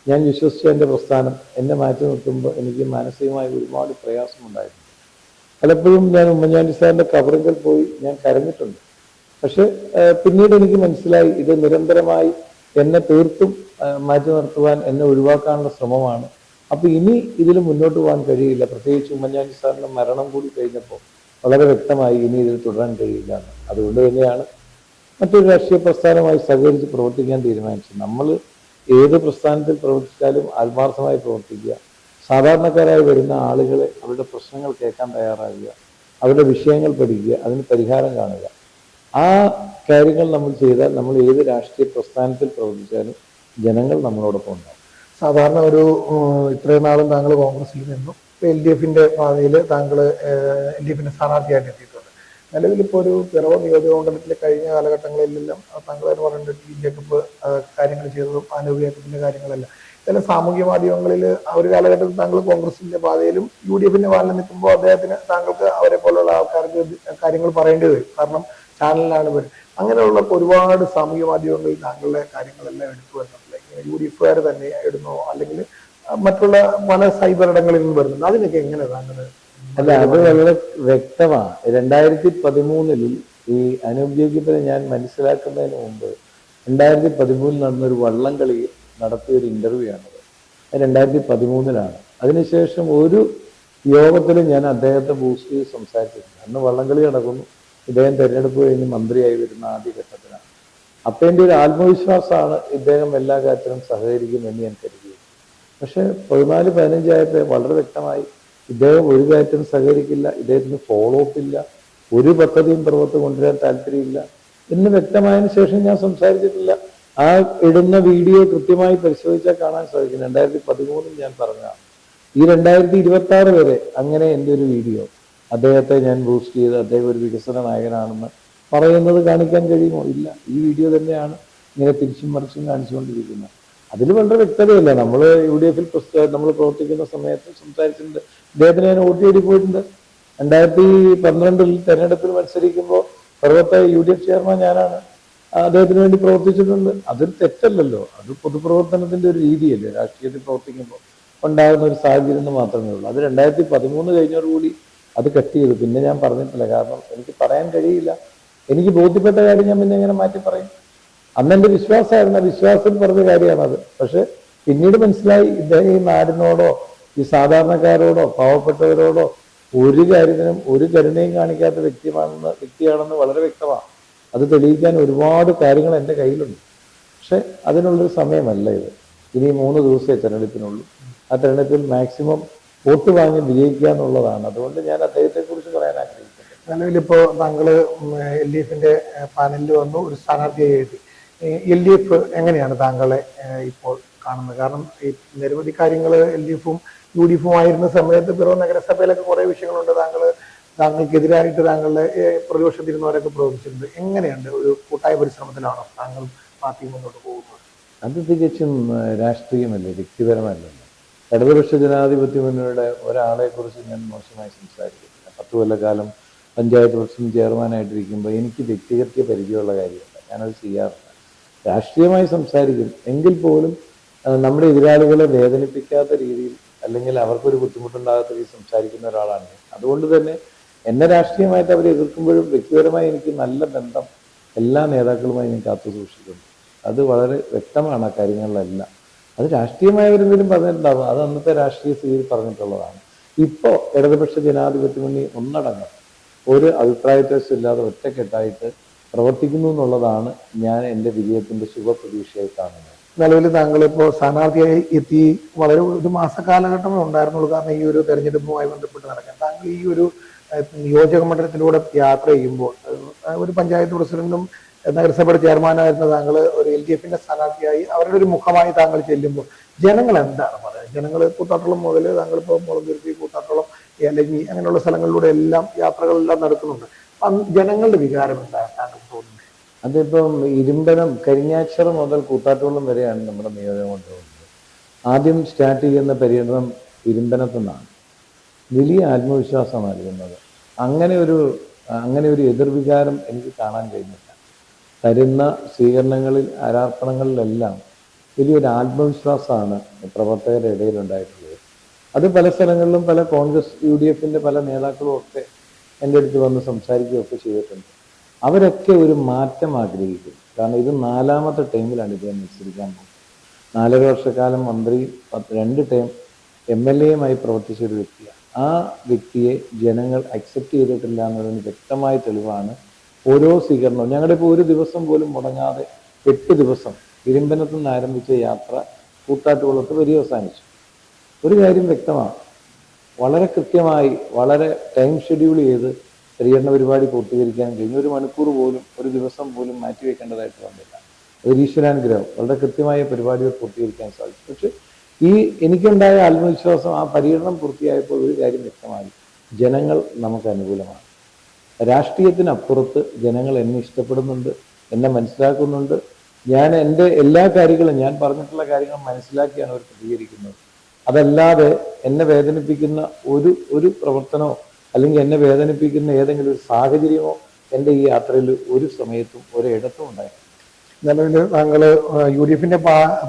ഞാൻ വിശ്വസിച്ച എൻ്റെ പ്രസ്ഥാനം എന്നെ മാറ്റി നിർത്തുമ്പോൾ എനിക്ക് മാനസികമായി ഒരുപാട് പ്രയാസമുണ്ടായിട്ടുണ്ട്. പലപ്പോഴും ഞാൻ ഉമ്മൻചാണ്ടി സാറിൻ്റെ കബറിങ്കൽ പോയി ഞാൻ കരഞ്ഞിട്ടുണ്ട്. പക്ഷെ പിന്നീട് എനിക്ക് മനസ്സിലായി ഇത് നിരന്തരമായി എന്നെ തീർത്തും മാറ്റി നിർത്തുവാൻ, എന്നെ ഒഴിവാക്കാനുള്ള ശ്രമമാണ്. അപ്പൊ ഇനി ഇതിൽ മുന്നോട്ട് പോകാൻ കഴിയില്ല. പ്രത്യേകിച്ച് ഉമ്മൻചാണ്ടി സാറിന്റെ മരണം കൂടി കഴിഞ്ഞപ്പോൾ വളരെ വ്യക്തമായി ഇനി ഇതിൽ തുടരാൻ കഴിയില്ല എന്ന്. അതുകൊണ്ട് തന്നെയാണ് മറ്റൊരു രാഷ്ട്രീയ പ്രസ്ഥാനവുമായി സഹകരിച്ച് പ്രവർത്തിക്കാൻ തീരുമാനിച്ചത്. നമ്മൾ ഏത് പ്രസ്ഥാനത്തിൽ പ്രവർത്തിച്ചാലും ആത്മാർത്ഥമായി പ്രവർത്തിക്കുക, സാധാരണക്കാരായി വരുന്ന ആളുകളെ അവരുടെ പ്രശ്നങ്ങൾ കേൾക്കാൻ തയ്യാറാകുക, അവരുടെ വിഷയങ്ങൾ പഠിക്കുക, അതിന് പരിഹാരം കാണുക. ആ കാര്യങ്ങൾ നമ്മൾ ചെയ്താൽ നമ്മൾ ഏത് രാഷ്ട്രീയ പ്രസ്ഥാനത്തിൽ പ്രവർത്തിച്ചാലും ജനങ്ങൾ നമ്മളോടൊപ്പം ഉണ്ടാവും. സാധാരണ ഒരു ഇത്രയും നാളും താങ്കൾ കോൺഗ്രസിൽ നിന്നും LDF പാതയിൽ താങ്കൾ LDF സ്ഥാനാർത്ഥിയായിട്ട് എത്തിയിട്ടുണ്ട്. നിലവിൽ ഇപ്പോൾ ഒരു പിറവ നിയോജക മണ്ഡലത്തിലെ കഴിഞ്ഞ കാലഘട്ടങ്ങളിലെല്ലാം താങ്കൾ തന്നെ പറഞ്ഞിട്ട് ജേക്കബ് കാര്യങ്ങൾ ചെയ്തതും ആനുകൂല്യത്തിന്റെ കാര്യങ്ങളെല്ലാം ചില സാമൂഹ്യ മാധ്യമങ്ങളിൽ ഒരു കാലഘട്ടത്തിൽ താങ്കൾ കോൺഗ്രസിന്റെ പാതയിലും UDF പാതയിൽ നിൽക്കുമ്പോൾ അദ്ദേഹത്തിന് താങ്കൾക്ക് അവരെ പോലുള്ള ആൾക്കാർക്ക് കാര്യങ്ങൾ പറയേണ്ടി വരും. കാരണം ചാനലിലാണ് വരും. അങ്ങനെയുള്ള ഒരുപാട് സാമൂഹ്യ മാധ്യമങ്ങളിൽ താങ്കളുടെ കാര്യങ്ങളെല്ലാം എടുത്തു വരുന്നുണ്ട്. UDF തന്നെ ഇടുന്നോ അല്ലെങ്കിൽ മറ്റുള്ള പല സൈബർ ഇടങ്ങളിൽ നിന്ന് വരുന്നുണ്ട്. അതിനൊക്കെ എങ്ങനെ താങ്കൾ? അല്ല, അത് വളരെ വ്യക്തമാണ്. 2013 ഈ അനൗദ്യോഗികത ഞാൻ മനസ്സിലാക്കുന്നതിന് മുമ്പ് 2013 നടന്നൊരു വള്ളംകളിയിൽ നടത്തിയ ഒരു ഇന്റർവ്യൂ ആണത്. 2013 അതിനുശേഷം ഒരു യോഗത്തിലും ഞാൻ അദ്ദേഹത്തെ ബൂസ്റ്റ് ചെയ്ത് സംസാരിച്ചിട്ടുണ്ട്. അന്ന് വള്ളംകളി നടക്കുന്നു. ഇദ്ദേഹം തെരഞ്ഞെടുപ്പ് കഴിഞ്ഞ് മന്ത്രിയായി വരുന്ന ആദ്യ ഘട്ടത്തിലാണ്. അപ്പൊ എൻ്റെ ഒരു ആത്മവിശ്വാസമാണ് ഇദ്ദേഹം എല്ലാ കാര്യത്തിലും സഹകരിക്കുമെന്ന് ഞാൻ കരുതി. പക്ഷെ 14-15 ആയപ്പോൾ വളരെ വ്യക്തമായി ഇദ്ദേഹം ഒരു കാര്യത്തിനും സഹകരിക്കില്ല, ഇദ്ദേഹത്തിന് ഫോളോ അപ്പ് ഇല്ല, ഒരു പദ്ധതിയും പുറത്ത് കൊണ്ടുവരാൻ താല്പര്യമില്ല എന്ന് വ്യക്തമായതിനു ശേഷം ഞാൻ സംസാരിച്ചിട്ടില്ല. ആ ഇടുന്ന വീഡിയോ കൃത്യമായി പരിശോധിച്ചാൽ കാണാൻ സാധിക്കും. 2013 ഞാൻ പറഞ്ഞതാണ്. ഈ 2026 വരെ അങ്ങനെ എൻ്റെ ഒരു വീഡിയോ അദ്ദേഹത്തെ ഞാൻ ബൂസ്റ്റ് ചെയ്ത് അദ്ദേഹം ഒരു വികസന നായകനാണെന്ന് പറയുന്നത് കാണിക്കാൻ കഴിയുമോ? ഇല്ല. ഈ വീഡിയോ തന്നെയാണ് ഇങ്ങനെ തിരിച്ചും മറിച്ചും കാണിച്ചുകൊണ്ടിരിക്കുന്നത്. അതിൽ വളരെ വ്യക്തതയില്ല. നമ്മൾ UDF നമ്മൾ പ്രവർത്തിക്കുന്ന സമയത്ത് സംസാരിച്ചിട്ടുണ്ട്. അദ്ദേഹത്തിന് ഞാൻ വോട്ട് ചെയ്ത് പോയിട്ടുണ്ട്. 2012 തെരഞ്ഞെടുപ്പിൽ മത്സരിക്കുമ്പോൾ പർവ്വത്തെ UDF ചെയർമാൻ ഞാനാണ്. അദ്ദേഹത്തിന് വേണ്ടി പ്രവർത്തിച്ചിട്ടുണ്ട്. അതൊരു തെറ്റല്ലല്ലോ. അത് പൊതുപ്രവർത്തനത്തിന്റെ ഒരു രീതിയല്ലേ. രാഷ്ട്രീയത്തിൽ പ്രവർത്തിക്കുമ്പോൾ ഉണ്ടാകുന്ന ഒരു സാഹചര്യം എന്ന് മാത്രമേ ഉള്ളൂ. അത് 2013 കഴിഞ്ഞോടുകൂടി അത് കട്ട് ചെയ്തു. പിന്നെ ഞാൻ പറഞ്ഞിട്ടില്ല. കാരണം എനിക്ക് പറയാൻ കഴിയില്ല. എനിക്ക് ബോധ്യപ്പെട്ട കാര്യം ഞാൻ പിന്നെ എങ്ങനെ മാറ്റി പറയും? അന്ന് എൻ്റെ വിശ്വാസമായിരുന്നു. വിശ്വാസം പറഞ്ഞ കാര്യമാണത്. പക്ഷെ പിന്നീട് മനസ്സിലായി ഇദ്ദേഹം ഈ നാടിനോടോ ഈ സാധാരണക്കാരോടോ പാവപ്പെട്ടവരോടോ ഒരു കാര്യത്തിനും ഒരു കരുണയും കാണിക്കാത്ത വ്യക്തിയാണെന്ന് വളരെ വ്യക്തമാണ്. അത് തെളിയിക്കാൻ ഒരുപാട് കാര്യങ്ങൾ എൻ്റെ കയ്യിലുണ്ട്. പക്ഷെ അതിനുള്ളൊരു സമയമല്ല ഇത്. ഇനി 3 ദിവസമേ തെരഞ്ഞെടുപ്പിനുള്ളൂ. ആ തെരഞ്ഞെടുപ്പിൽ മാക്സിമം വോട്ട് വാങ്ങി വിജയിക്കുക എന്നുള്ളതാണ്. അതുകൊണ്ട് ഞാൻ അദ്ദേഹത്തെ കുറിച്ച് പറയാൻ ആഗ്രഹിക്കുന്നത്. നിലവിലിപ്പോ താങ്കള് LDF പാനലിൽ വന്നു ഒരു സ്ഥാനാർത്ഥിയായി എഴുതി. LDF എങ്ങനെയാണ് താങ്കളെ ഇപ്പോൾ കാണുന്നത്? കാരണം ഈ നിരവധി കാര്യങ്ങൾ LDF-ഉം UDF-ഉം ആയിരുന്ന സമയത്ത് പിറവം നഗരസഭയിലൊക്കെ കുറെ വിഷയങ്ങളുണ്ട്. താങ്കൾക്കെതിരായിട്ട് താങ്കളുടെ പ്രതിപക്ഷത്തിരുന്നവരൊക്കെ പ്രവർത്തിച്ചിട്ടുണ്ട്. എങ്ങനെയുണ്ട്? ഒരു കൂട്ടായ പരിശ്രമത്തിലാണോ താങ്കൾ പാർട്ടി മുന്നോട്ട് പോകുന്നത്? അത് തികച്ചും രാഷ്ട്രീയമല്ലേ, വ്യക്തിപരമല്ലല്ലോ. ഇടതുപക്ഷ ജനാധിപത്യ മുന്നണിയുടെ ഒരാളെ കുറിച്ച് ഞാൻ മോശമായി സംസാരിക്കുന്നില്ല. 10 കൊല്ലക്കാലം പഞ്ചായത്ത് പ്രസിഡന്റ് ചെയർമാനായിട്ടിരിക്കുമ്പോൾ എനിക്ക് വ്യക്തിഗത പരിചയമുള്ള കാര്യമല്ല. ഞാനത് ചെയ്യാറില്ല. രാഷ്ട്രീയമായി സംസാരിക്കും എങ്കിൽ പോലും നമ്മുടെ എതിരാളികളെ വേദനിപ്പിക്കാത്ത രീതിയിൽ അല്ലെങ്കിൽ അവർക്കൊരു ബുദ്ധിമുട്ടുണ്ടാകാത്ത രീതിയിൽ സംസാരിക്കുന്ന ഒരാളാണ് ഞാൻ. അതുകൊണ്ട് തന്നെ എന്നെ രാഷ്ട്രീയമായിട്ട് അവരെ എതിർക്കുമ്പോഴും വ്യക്തിപരമായി എനിക്ക് നല്ല ബന്ധം എല്ലാ നേതാക്കളുമായി ഞാൻ കാത്തു സൂക്ഷിക്കുന്നു. അത് വളരെ വ്യക്തമാണ് ആ കാര്യങ്ങളിലെല്ലാം. അത് രാഷ്ട്രീയമായവരെന്തെങ്കിലും പറഞ്ഞിട്ടുണ്ടാകും, അത് അന്നത്തെ രാഷ്ട്രീയ സ്ഥിതിയിൽ പറഞ്ഞിട്ടുള്ളതാണ്. ഇപ്പോൾ ഇടതുപക്ഷ ജനാധിപത്യ മുന്നണി ഒന്നടങ്കം ഒരു അഭിപ്രായ വ്യത്യാസമില്ലാതെ ഒറ്റക്കെട്ടായിട്ട് പ്രവർത്തിക്കുന്നു എന്നുള്ളതാണ് ഞാൻ എൻ്റെ വിജയത്തിന്റെ ശുഭപ്രതീക്ഷയായി കാണുന്നത്. നിലവിൽ താങ്കൾ ഇപ്പോൾ സ്ഥാനാർത്ഥിയായി എത്തി വളരെ ഒരു മാസ കാലഘട്ടമേ ഉണ്ടായിരുന്നുള്ളൂ. കാരണം ഈ ഒരു തെരഞ്ഞെടുപ്പുമായി ബന്ധപ്പെട്ട് നടക്കാൻ താങ്കൾ ഈ ഒരു നിയോജക മണ്ഡലത്തിലൂടെ യാത്ര ചെയ്യുമ്പോൾ ഒരു പഞ്ചായത്ത് പ്രസിഡന്റും നഗരസഭയുടെ ചെയർമാനായിരുന്ന താങ്കൾ ഒരു LDF-ന്റെ സ്ഥാനാർത്ഥിയായി അവരുടെ ഒരു മുഖമായി താങ്കൾ ചെല്ലുമ്പോൾ ജനങ്ങൾ എന്താണ് പറയുന്നത്? ജനങ്ങൾ കൂത്താട്ടോളം മുതൽ താങ്കൾ ഇപ്പോൾ മുളന്തുരുത്തി, കൂത്താട്ടോളം, അല്ലെങ്കിൽ അങ്ങനെയുള്ള സ്ഥലങ്ങളിലൂടെ എല്ലാം യാത്രകളെല്ലാം നടക്കുന്നുണ്ട്. ജനങ്ങളുടെ വികാരം എന്താണ് താങ്കൾ തോന്നുന്നത്? അതിപ്പം ഇരുമ്പനം കരിങ്ങാച്ചിറ മുതൽ കൂത്താട്ടോളം വരെയാണ് നമ്മുടെ നിയോജകമണ്ഡലം. ആദ്യം സ്റ്റാർട്ട് ചെയ്യുന്ന പര്യടനം ഇരുമ്പനത്തു നിന്നാണ്. വലിയ ആത്മവിശ്വാസം നൽകുന്നത്. അങ്ങനെ ഒരു എതിർവികാരം എനിക്ക് കാണാൻ കഴിഞ്ഞില്ല. തരുന്ന സ്വീകരണങ്ങളിൽ, ആരാധനകളിലെല്ലാം വലിയൊരു ആത്മവിശ്വാസമാണ് പ്രവർത്തകരുടെ ഇടയിൽ ഉണ്ടായിട്ടുള്ളത്. അത് പല സ്ഥലങ്ങളിലും പല കോൺഗ്രസ് UDF-ന്റെ പല നേതാക്കളും ഒക്കെ എൻ്റെ അടുത്ത് വന്ന് സംസാരിക്കുകയൊക്കെ ചെയ്തിട്ടുണ്ട്. അവരൊക്കെ ഒരു മാറ്റം ആഗ്രഹിക്കും. കാരണം ഇത് 4ാമത്തെ ടൈമിലാണ് ഇദ്ദേഹം മത്സരിക്കാൻ പോകുന്നത്. 4.5 വർഷക്കാലം മന്ത്രി, 2 ടൈം MLA-യുമായി പ്രവർത്തിച്ച ഒരു വ്യക്തിയാണ്. ആ വ്യക്തിയെ ജനങ്ങൾ അക്സെപ്റ്റ് ചെയ്തിട്ടില്ല എന്നതിന് വ്യക്തമായ തെളിവാണ് ഓരോ സ്വീകരണവും. ഞങ്ങളുടെ ഇപ്പോൾ ഒരു ദിവസം പോലും മുടങ്ങാതെ 8 ദിവസം ഇരുമ്പനത്തു നിന്ന് ആരംഭിച്ച യാത്ര കൂത്താട്ടുകുളത്ത് പര്യവസാനിച്ചു. ഒരു കാര്യം വ്യക്തമാണ്, വളരെ കൃത്യമായി വളരെ ടൈം ഷെഡ്യൂൾ ചെയ്ത് പര്യടന പരിപാടി പൂർത്തീകരിക്കാൻ കഴിഞ്ഞു. 1 മണിക്കൂർ പോലും, ഒരു ദിവസം പോലും മാറ്റിവെക്കേണ്ടതായിട്ട് വന്നില്ല. ഒരു ഈശ്വരാനുഗ്രഹം, വളരെ കൃത്യമായ പരിപാടികൾ പൂർത്തീകരിക്കാൻ സാധിച്ചു. പക്ഷെ എനിക്കുണ്ടായ ആത്മവിശ്വാസം ആ പര്യടനം പൂർത്തിയായപ്പോൾ ഒരു കാര്യം വ്യക്തമായി, ജനങ്ങൾ നമുക്ക് അനുകൂലമാണ്. രാഷ്ട്രീയത്തിനപ്പുറത്ത് ജനങ്ങൾ എന്നെ ഇഷ്ടപ്പെടുന്നുണ്ട്, എന്നെ മനസ്സിലാക്കുന്നുണ്ട്. ഞാൻ എൻ്റെ എല്ലാ കാര്യങ്ങളും, ഞാൻ പറഞ്ഞിട്ടുള്ള കാര്യങ്ങൾ മനസ്സിലാക്കിയാണ് അവർ പ്രതികരിക്കുന്നത്. അതല്ലാതെ എന്നെ വേദനിപ്പിക്കുന്ന ഒരു പ്രവർത്തനമോ അല്ലെങ്കിൽ എന്നെ വേദനിപ്പിക്കുന്ന ഏതെങ്കിലും ഒരു സാഹചര്യമോ എൻ്റെ ഈ യാത്രയിൽ ഒരു സമയത്തും ഒരിടത്തും ഉണ്ടായിട്ടില്ല. നിലവിൽ താങ്കൾ UDF-ന്റെ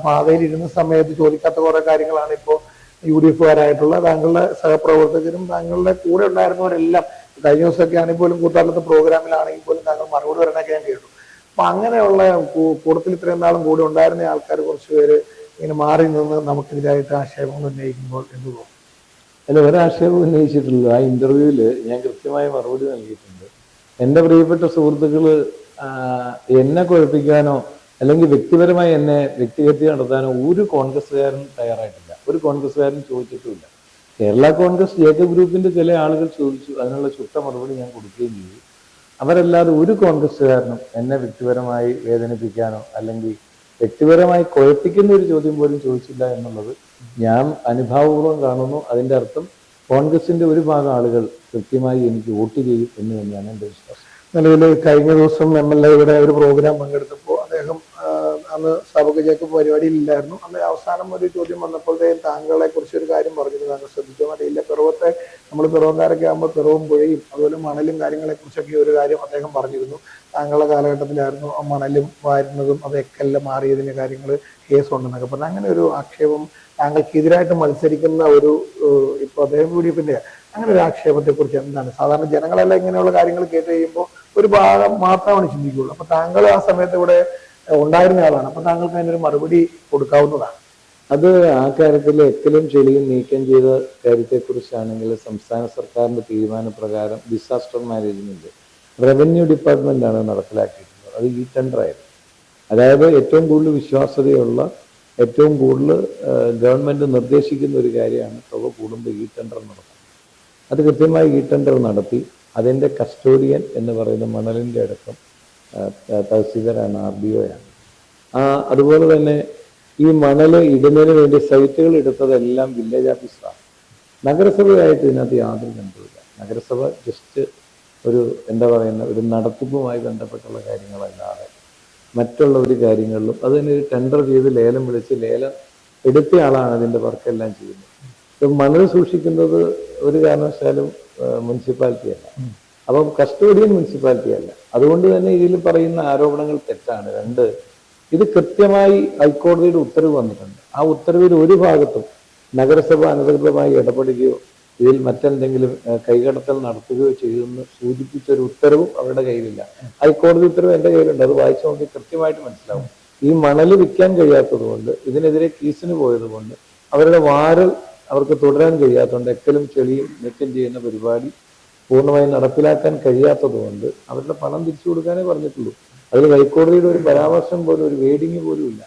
പാതയിൽ ഇരുന്ന സമയത്ത് ചോദിക്കാത്ത കുറെ കാര്യങ്ങളാണ് ഇപ്പോൾ UDF-കാരായിട്ടുള്ള താങ്കളുടെ സഹപ്രവർത്തകരും താങ്കളുടെ കൂടെ ഉണ്ടായിരുന്നവരെല്ലാം കഴിഞ്ഞ ദിവസമൊക്കെ ആണെങ്കിൽ പോലും കൂത്താട്ടത്തെ പ്രോഗ്രാമിലാണെങ്കിൽ പോലും താങ്കൾ മറുപടി വരണൊക്കെ ഞാൻ കേട്ടു. അപ്പൊ അങ്ങനെയുള്ള കൂട്ടത്തിൽ ഇത്രയും നാളും കൂടെ ഉണ്ടായിരുന്ന ആൾക്കാർ കുറച്ച് പേര് ഇങ്ങനെ മാറി നിന്ന് നമുക്കെതിരായിട്ട് ആക്ഷേപങ്ങൾ ഉന്നയിക്കുമ്പോൾ എന്ത് തോന്നും? അല്ല, ഒരാക്ഷേപം ഉന്നയിച്ചിട്ടില്ല. ആ ഇന്റർവ്യൂവിൽ ഞാൻ കൃത്യമായ മറുപടി നൽകിയിട്ടുണ്ട്. എൻ്റെ പ്രിയപ്പെട്ട സുഹൃത്തുക്കൾ എന്നെ കുഴപ്പിക്കാനോ അല്ലെങ്കിൽ വ്യക്തിപരമായി എന്നെ വ്യക്തിഹത്യ നടത്താനോ ഒരു കോൺഗ്രസ്സുകാരൻ തയ്യാറായിട്ടില്ല. ഒരു കോൺഗ്രസ്സുകാരൻ ചോദിച്ചിട്ടുമില്ല. കേരള കോൺഗ്രസ് ജേക്കബ് ഗ്രൂപ്പിന്റെ ചില ആളുകൾ ചോദിച്ചു, അതിനുള്ള ചുട്ട മറുപടി ഞാൻ കൊടുക്കുകയും ചെയ്തു. അവരല്ലാതെ ഒരു കോൺഗ്രസ്സുകാരനും എന്നെ വ്യക്തിപരമായി വേദനിപ്പിക്കാനോ അല്ലെങ്കിൽ വ്യക്തിപരമായി കുഴപ്പിക്കുന്ന ഒരു ചോദ്യം പോലും ചോദിച്ചില്ല എന്നുള്ളത് ഞാൻ അനുഭാവപൂർവ്വം കാണുന്നു. അതിൻ്റെ അർത്ഥം കോൺഗ്രസിന്റെ ഒരു ഭാഗം ആളുകൾ കൃത്യമായി എനിക്ക് വോട്ട് ചെയ്യും എന്ന് തന്നെയാണ് എൻ്റെ വിശ്വാസം. നിലവിൽ കഴിഞ്ഞ ദിവസം MLA-യുടെ ഒരു പ്രോഗ്രാം പങ്കെടുത്തപ്പോൾ അദ്ദേഹം അന്ന് സാബുക്ക് ജേക്കബ് പരിപാടിയിലില്ലായിരുന്നു. അന്ന് അവസാനം ഒരു ചോദ്യം വന്നപ്പോഴത്തേക്കും താങ്കളെ കുറിച്ച് ഒരു കാര്യം പറഞ്ഞത് താങ്കൾ ശ്രദ്ധിച്ചോ അറിയില്ല. പിറവത്തെ നമ്മൾ പിറവംകാരൊക്കെ ആകുമ്പോൾ പിറവും പുഴയും അതുപോലെ മണലും കാര്യങ്ങളെ കുറിച്ചൊക്കെ ഒരു കാര്യം അദ്ദേഹം പറഞ്ഞിരുന്നു. താങ്കളുടെ കാലഘട്ടത്തിലായിരുന്നു മണലും വാരുന്നതും അതൊക്കെ എല്ലാം മാറിയതിന്റെ കാര്യങ്ങൾ കേസുണ്ടെന്നൊക്കെ പറഞ്ഞു. അങ്ങനെ ഒരു ആക്ഷേപം താങ്കൾക്കെതിരായിട്ട് മത്സരിക്കുന്ന ഒരു ഇപ്പൊ അദ്ദേഹം UDF-ന്റെ അങ്ങനെ ഒരു ആക്ഷേപത്തെ കുറിച്ച് എന്താണ്? സാധാരണ ജനങ്ങളെല്ലാം ഇങ്ങനെയുള്ള കാര്യങ്ങൾ കേട്ട് കഴിയുമ്പോൾ ഒരു ഭാഗം മാത്രമാണ് ചിന്തിക്കുകയുള്ളൂ. അപ്പൊ താങ്കൾ ആ സമയത്ത് ഇവിടെ ഉണ്ടായിരുന്ന ആളാണ്. അപ്പൊ താങ്കൾക്ക് അതിനൊരു മറുപടി കൊടുക്കാവുന്നതാണ്. അത് ആ കാര്യത്തിൽ എക്കലും ചെളിയും നീക്കം ചെയ്ത കാര്യത്തെക്കുറിച്ചാണെങ്കിൽ സംസ്ഥാന സർക്കാരിന്റെ തീരുമാനപ്രകാരം ഡിസാസ്റ്റർ മാനേജ്മെന്റ് റവന്യൂ ഡിപ്പാർട്ട്മെന്റാണ് നടപ്പിലാക്കിയിട്ടുള്ളത്. അത് ഈ ടെൻഡറായിരുന്നു. അതായത് ഏറ്റവും കൂടുതൽ വിശ്വാസ്യതയുള്ള, ഏറ്റവും കൂടുതൽ ഗവൺമെന്റ് നിർദ്ദേശിക്കുന്ന ഒരു കാര്യമാണ് തുക കൂടുമ്പോൾ ഈ ടെൻഡർ നടത്തുന്നത്. അത് കൃത്യമായി ഈ ടെൻഡർ നടത്തി അതിൻ്റെ കസ്റ്റോഡിയൻ എന്ന് പറയുന്ന മണലിൻ്റെ അടക്കം തഹസീൽദാരാണ്, RDO ആണ്. അതുപോലെ തന്നെ ഈ മണൽ ഇടുന്നതിന് വേണ്ടി സൈറ്റുകൾ എടുത്തതെല്ലാം വില്ലേജ് ഓഫീസറാണ്. നഗരസഭയായിട്ട് ഇതിനകത്ത് യാതൊരു ബന്ധവുമില്ല. നഗരസഭ ജസ്റ്റ് ഒരു ഒരു നടത്തിപ്പുമായി ബന്ധപ്പെട്ടുള്ള കാര്യങ്ങളല്ലാതെ മറ്റുള്ള ഒരു കാര്യങ്ങളിലും അത് തന്നെ ഒരു ടെൻഡർ ചെയ്ത് ലേലം വിളിച്ച് ലേലം എടുത്ത ആളാണ് അതിൻ്റെ വർക്കെല്ലാം ചെയ്യുന്നത്. ഇപ്പം മണൽ സൂക്ഷിക്കുന്നത് ഒരു കാരണവശാലും മുനിസിപ്പാലിറ്റി അല്ല, അപ്പം കസ്റ്റോഡിയൻ മുനിസിപ്പാലിറ്റി അല്ല. അതുകൊണ്ട് തന്നെ ഇതിൽ പറയുന്ന ആരോപണങ്ങൾ തെറ്റാണ്. 2, ഇത് കൃത്യമായി ഹൈക്കോടതിയുടെ ഉത്തരവ് വന്നിട്ടുണ്ട്. ആ ഉത്തരവിൽ ഒരു ഭാഗത്തും നഗരസഭ അനധികൃതമായി ഇടപെടുകയോ ഇതിൽ മറ്റെന്തെങ്കിലും കൈകടത്തൽ നടത്തുകയോ ചെയ്യുമെന്ന് സൂചിപ്പിച്ച ഒരു ഉത്തരവും അവരുടെ കയ്യിലില്ല. ഹൈക്കോടതി ഉത്തരവ് എൻ്റെ കയ്യിലുണ്ട്, അത് വായിച്ചു നോക്കി കൃത്യമായിട്ട് മനസ്സിലാവും. ഈ മണൽ വിൽക്കാൻ കഴിയാത്തത് കൊണ്ട്, ഇതിനെതിരെ കേസിന് പോയത് കൊണ്ട്, അവരുടെ വാരൽ അവർക്ക് തുടരാൻ കഴിയാത്തതുകൊണ്ട്, എക്കലും ചെളിയും നീക്കം ചെയ്യുന്ന പരിപാടി പൂർണ്ണമായും നടപ്പിലാക്കാൻ കഴിയാത്തത് കൊണ്ട് അവരുടെ പണം തിരിച്ചു കൊടുക്കാനേ പറഞ്ഞിട്ടുള്ളൂ. അതിൽ ഹൈക്കോടതിയുടെ ഒരു പരാമർശം പോലും, ഒരു വേഡിങ് പോലും ഇല്ല.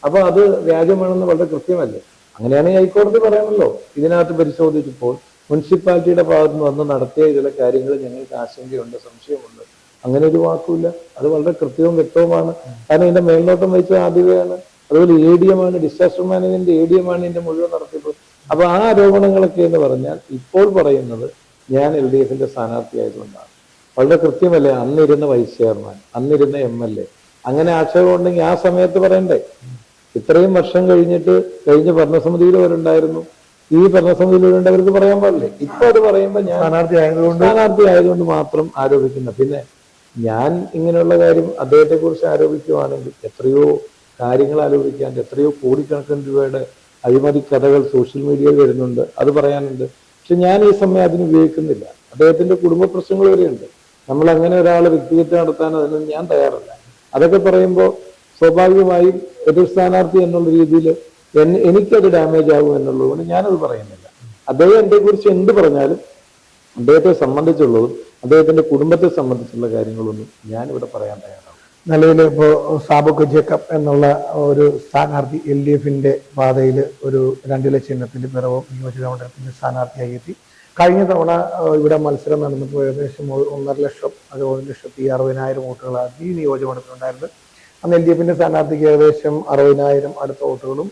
അപ്പൊ അത് വ്യാജമാണെന്ന് വളരെ കൃത്യമല്ലേ? അങ്ങനെയാണെങ്കിൽ ഹൈക്കോടതി പറയണല്ലോ. ഇതിനകത്ത് പരിശോധിച്ചപ്പോൾ മുനിസിപ്പാലിറ്റിയുടെ ഭാഗത്ത് നിന്ന് വന്ന് നടത്തിയ ചില കാര്യങ്ങൾ ഞങ്ങൾക്ക് ആശങ്കയുണ്ട്, സംശയമുണ്ട്, അങ്ങനെ ഒരു വാക്കുമില്ല. അത് വളരെ കൃത്യവും വ്യക്തവുമാണ്. കാരണം ഇതിന്റെ മേൽനോട്ടം വഹിച്ചത് ആദ്യമാണ്. അതുപോലെ ADM ആണ്, ഡിസാസ്റ്റർ മാനേജ്മെന്റ് ADM ആണ് ഇതിന്റെ മുഴുവൻ നടത്തിയത്. അപ്പൊ ആ ആരോപണങ്ങളൊക്കെ എന്ന് പറഞ്ഞാൽ ഇപ്പോൾ പറയുന്നത് ഞാൻ LDFന്റെ സ്ഥാനാർത്ഥിയായതുകൊണ്ടാണ്. വളരെ കൃത്യമല്ലേ? അന്നിരുന്ന വൈസ് ചെയർമാൻ, അന്നിരുന്ന MLA, അങ്ങനെ ആക്ഷേപം ഉണ്ടെങ്കിൽ ആ സമയത്ത് പറയണ്ടേ? ഇത്രയും വർഷം കഴിഞ്ഞിട്ട് കഴിഞ്ഞ ഭരണസമിതിയിൽ അവരുണ്ടായിരുന്നു, ഈ ഭരണസമിതിയിൽ അവർക്ക് പറയാൻ പാടില്ലേ? ഇപ്പൊ അത് പറയുമ്പോൾ ഞാൻ സ്ഥാനാർത്ഥി ആയതുകൊണ്ട് മാത്രം ആരോപിക്കുന്ന. പിന്നെ ഞാൻ ഇങ്ങനെയുള്ള കാര്യം അദ്ദേഹത്തെ കുറിച്ച് ആരോപിക്കുകയാണെങ്കിൽ എത്രയോ കാര്യങ്ങൾ ആലോചിക്കാണ്ട്, എത്രയോ കോടിക്കണക്കിന് രൂപയുടെ അഴിമതി കഥകൾ സോഷ്യൽ മീഡിയയിൽ വരുന്നുണ്ട്, അത് പറയാനുണ്ട്. പക്ഷെ ഞാൻ ഈ സമയം അതിന് ഉപയോഗിക്കുന്നില്ല. അദ്ദേഹത്തിന്റെ കുടുംബ പ്രശ്നങ്ങൾ വരെയുണ്ട്. നമ്മൾ അങ്ങനെ ഒരാളെ വ്യക്തിഗത നടത്താൻ അതിനൊന്നും ഞാൻ തയ്യാറല്ല. അതൊക്കെ പറയുമ്പോൾ സ്വാഭാവികമായും എതിർ സ്ഥാനാർത്ഥി എന്നുള്ള രീതിയിൽ എനിക്കത് ഡാമേജ് ആകും എന്നുള്ളതുകൊണ്ട് ഞാനത് പറയുന്നില്ല. അദ്ദേഹം എന്നെ കുറിച്ച് എന്ത് പറഞ്ഞാലും അദ്ദേഹത്തെ സംബന്ധിച്ചുള്ളതും അദ്ദേഹത്തിന്റെ കുടുംബത്തെ സംബന്ധിച്ചുള്ള കാര്യങ്ങളൊന്നും ഞാനിവിടെ പറയാൻ തയ്യാറാണ്. നിലവിൽ ഇപ്പോൾ സാബുക്ക് ജേക്കബ് എന്നുള്ള ഒരു സ്ഥാനാർത്ഥി LDFന്റെ പാതയിൽ ഒരു 2 ചിഹ്നത്തിന്റെ പിറവം നിയോജക മണ്ഡലത്തിന്റെ സ്ഥാനാർത്ഥിയായി എത്തി. കഴിഞ്ഞ തവണ ഇവിടെ മത്സരം നടന്നപ്പോൾ ഏകദേശം 1.5 ലക്ഷം, അത് 1,60,000 വോട്ടുകളാണ് ഈ നിയോജകമണ്ഡലത്തിലുണ്ടായിരുന്നത്. അന്ന് LDFന്റെ സ്ഥാനാർത്ഥിക്ക് ഏകദേശം 60,000 അടുത്ത വോട്ടുകളും,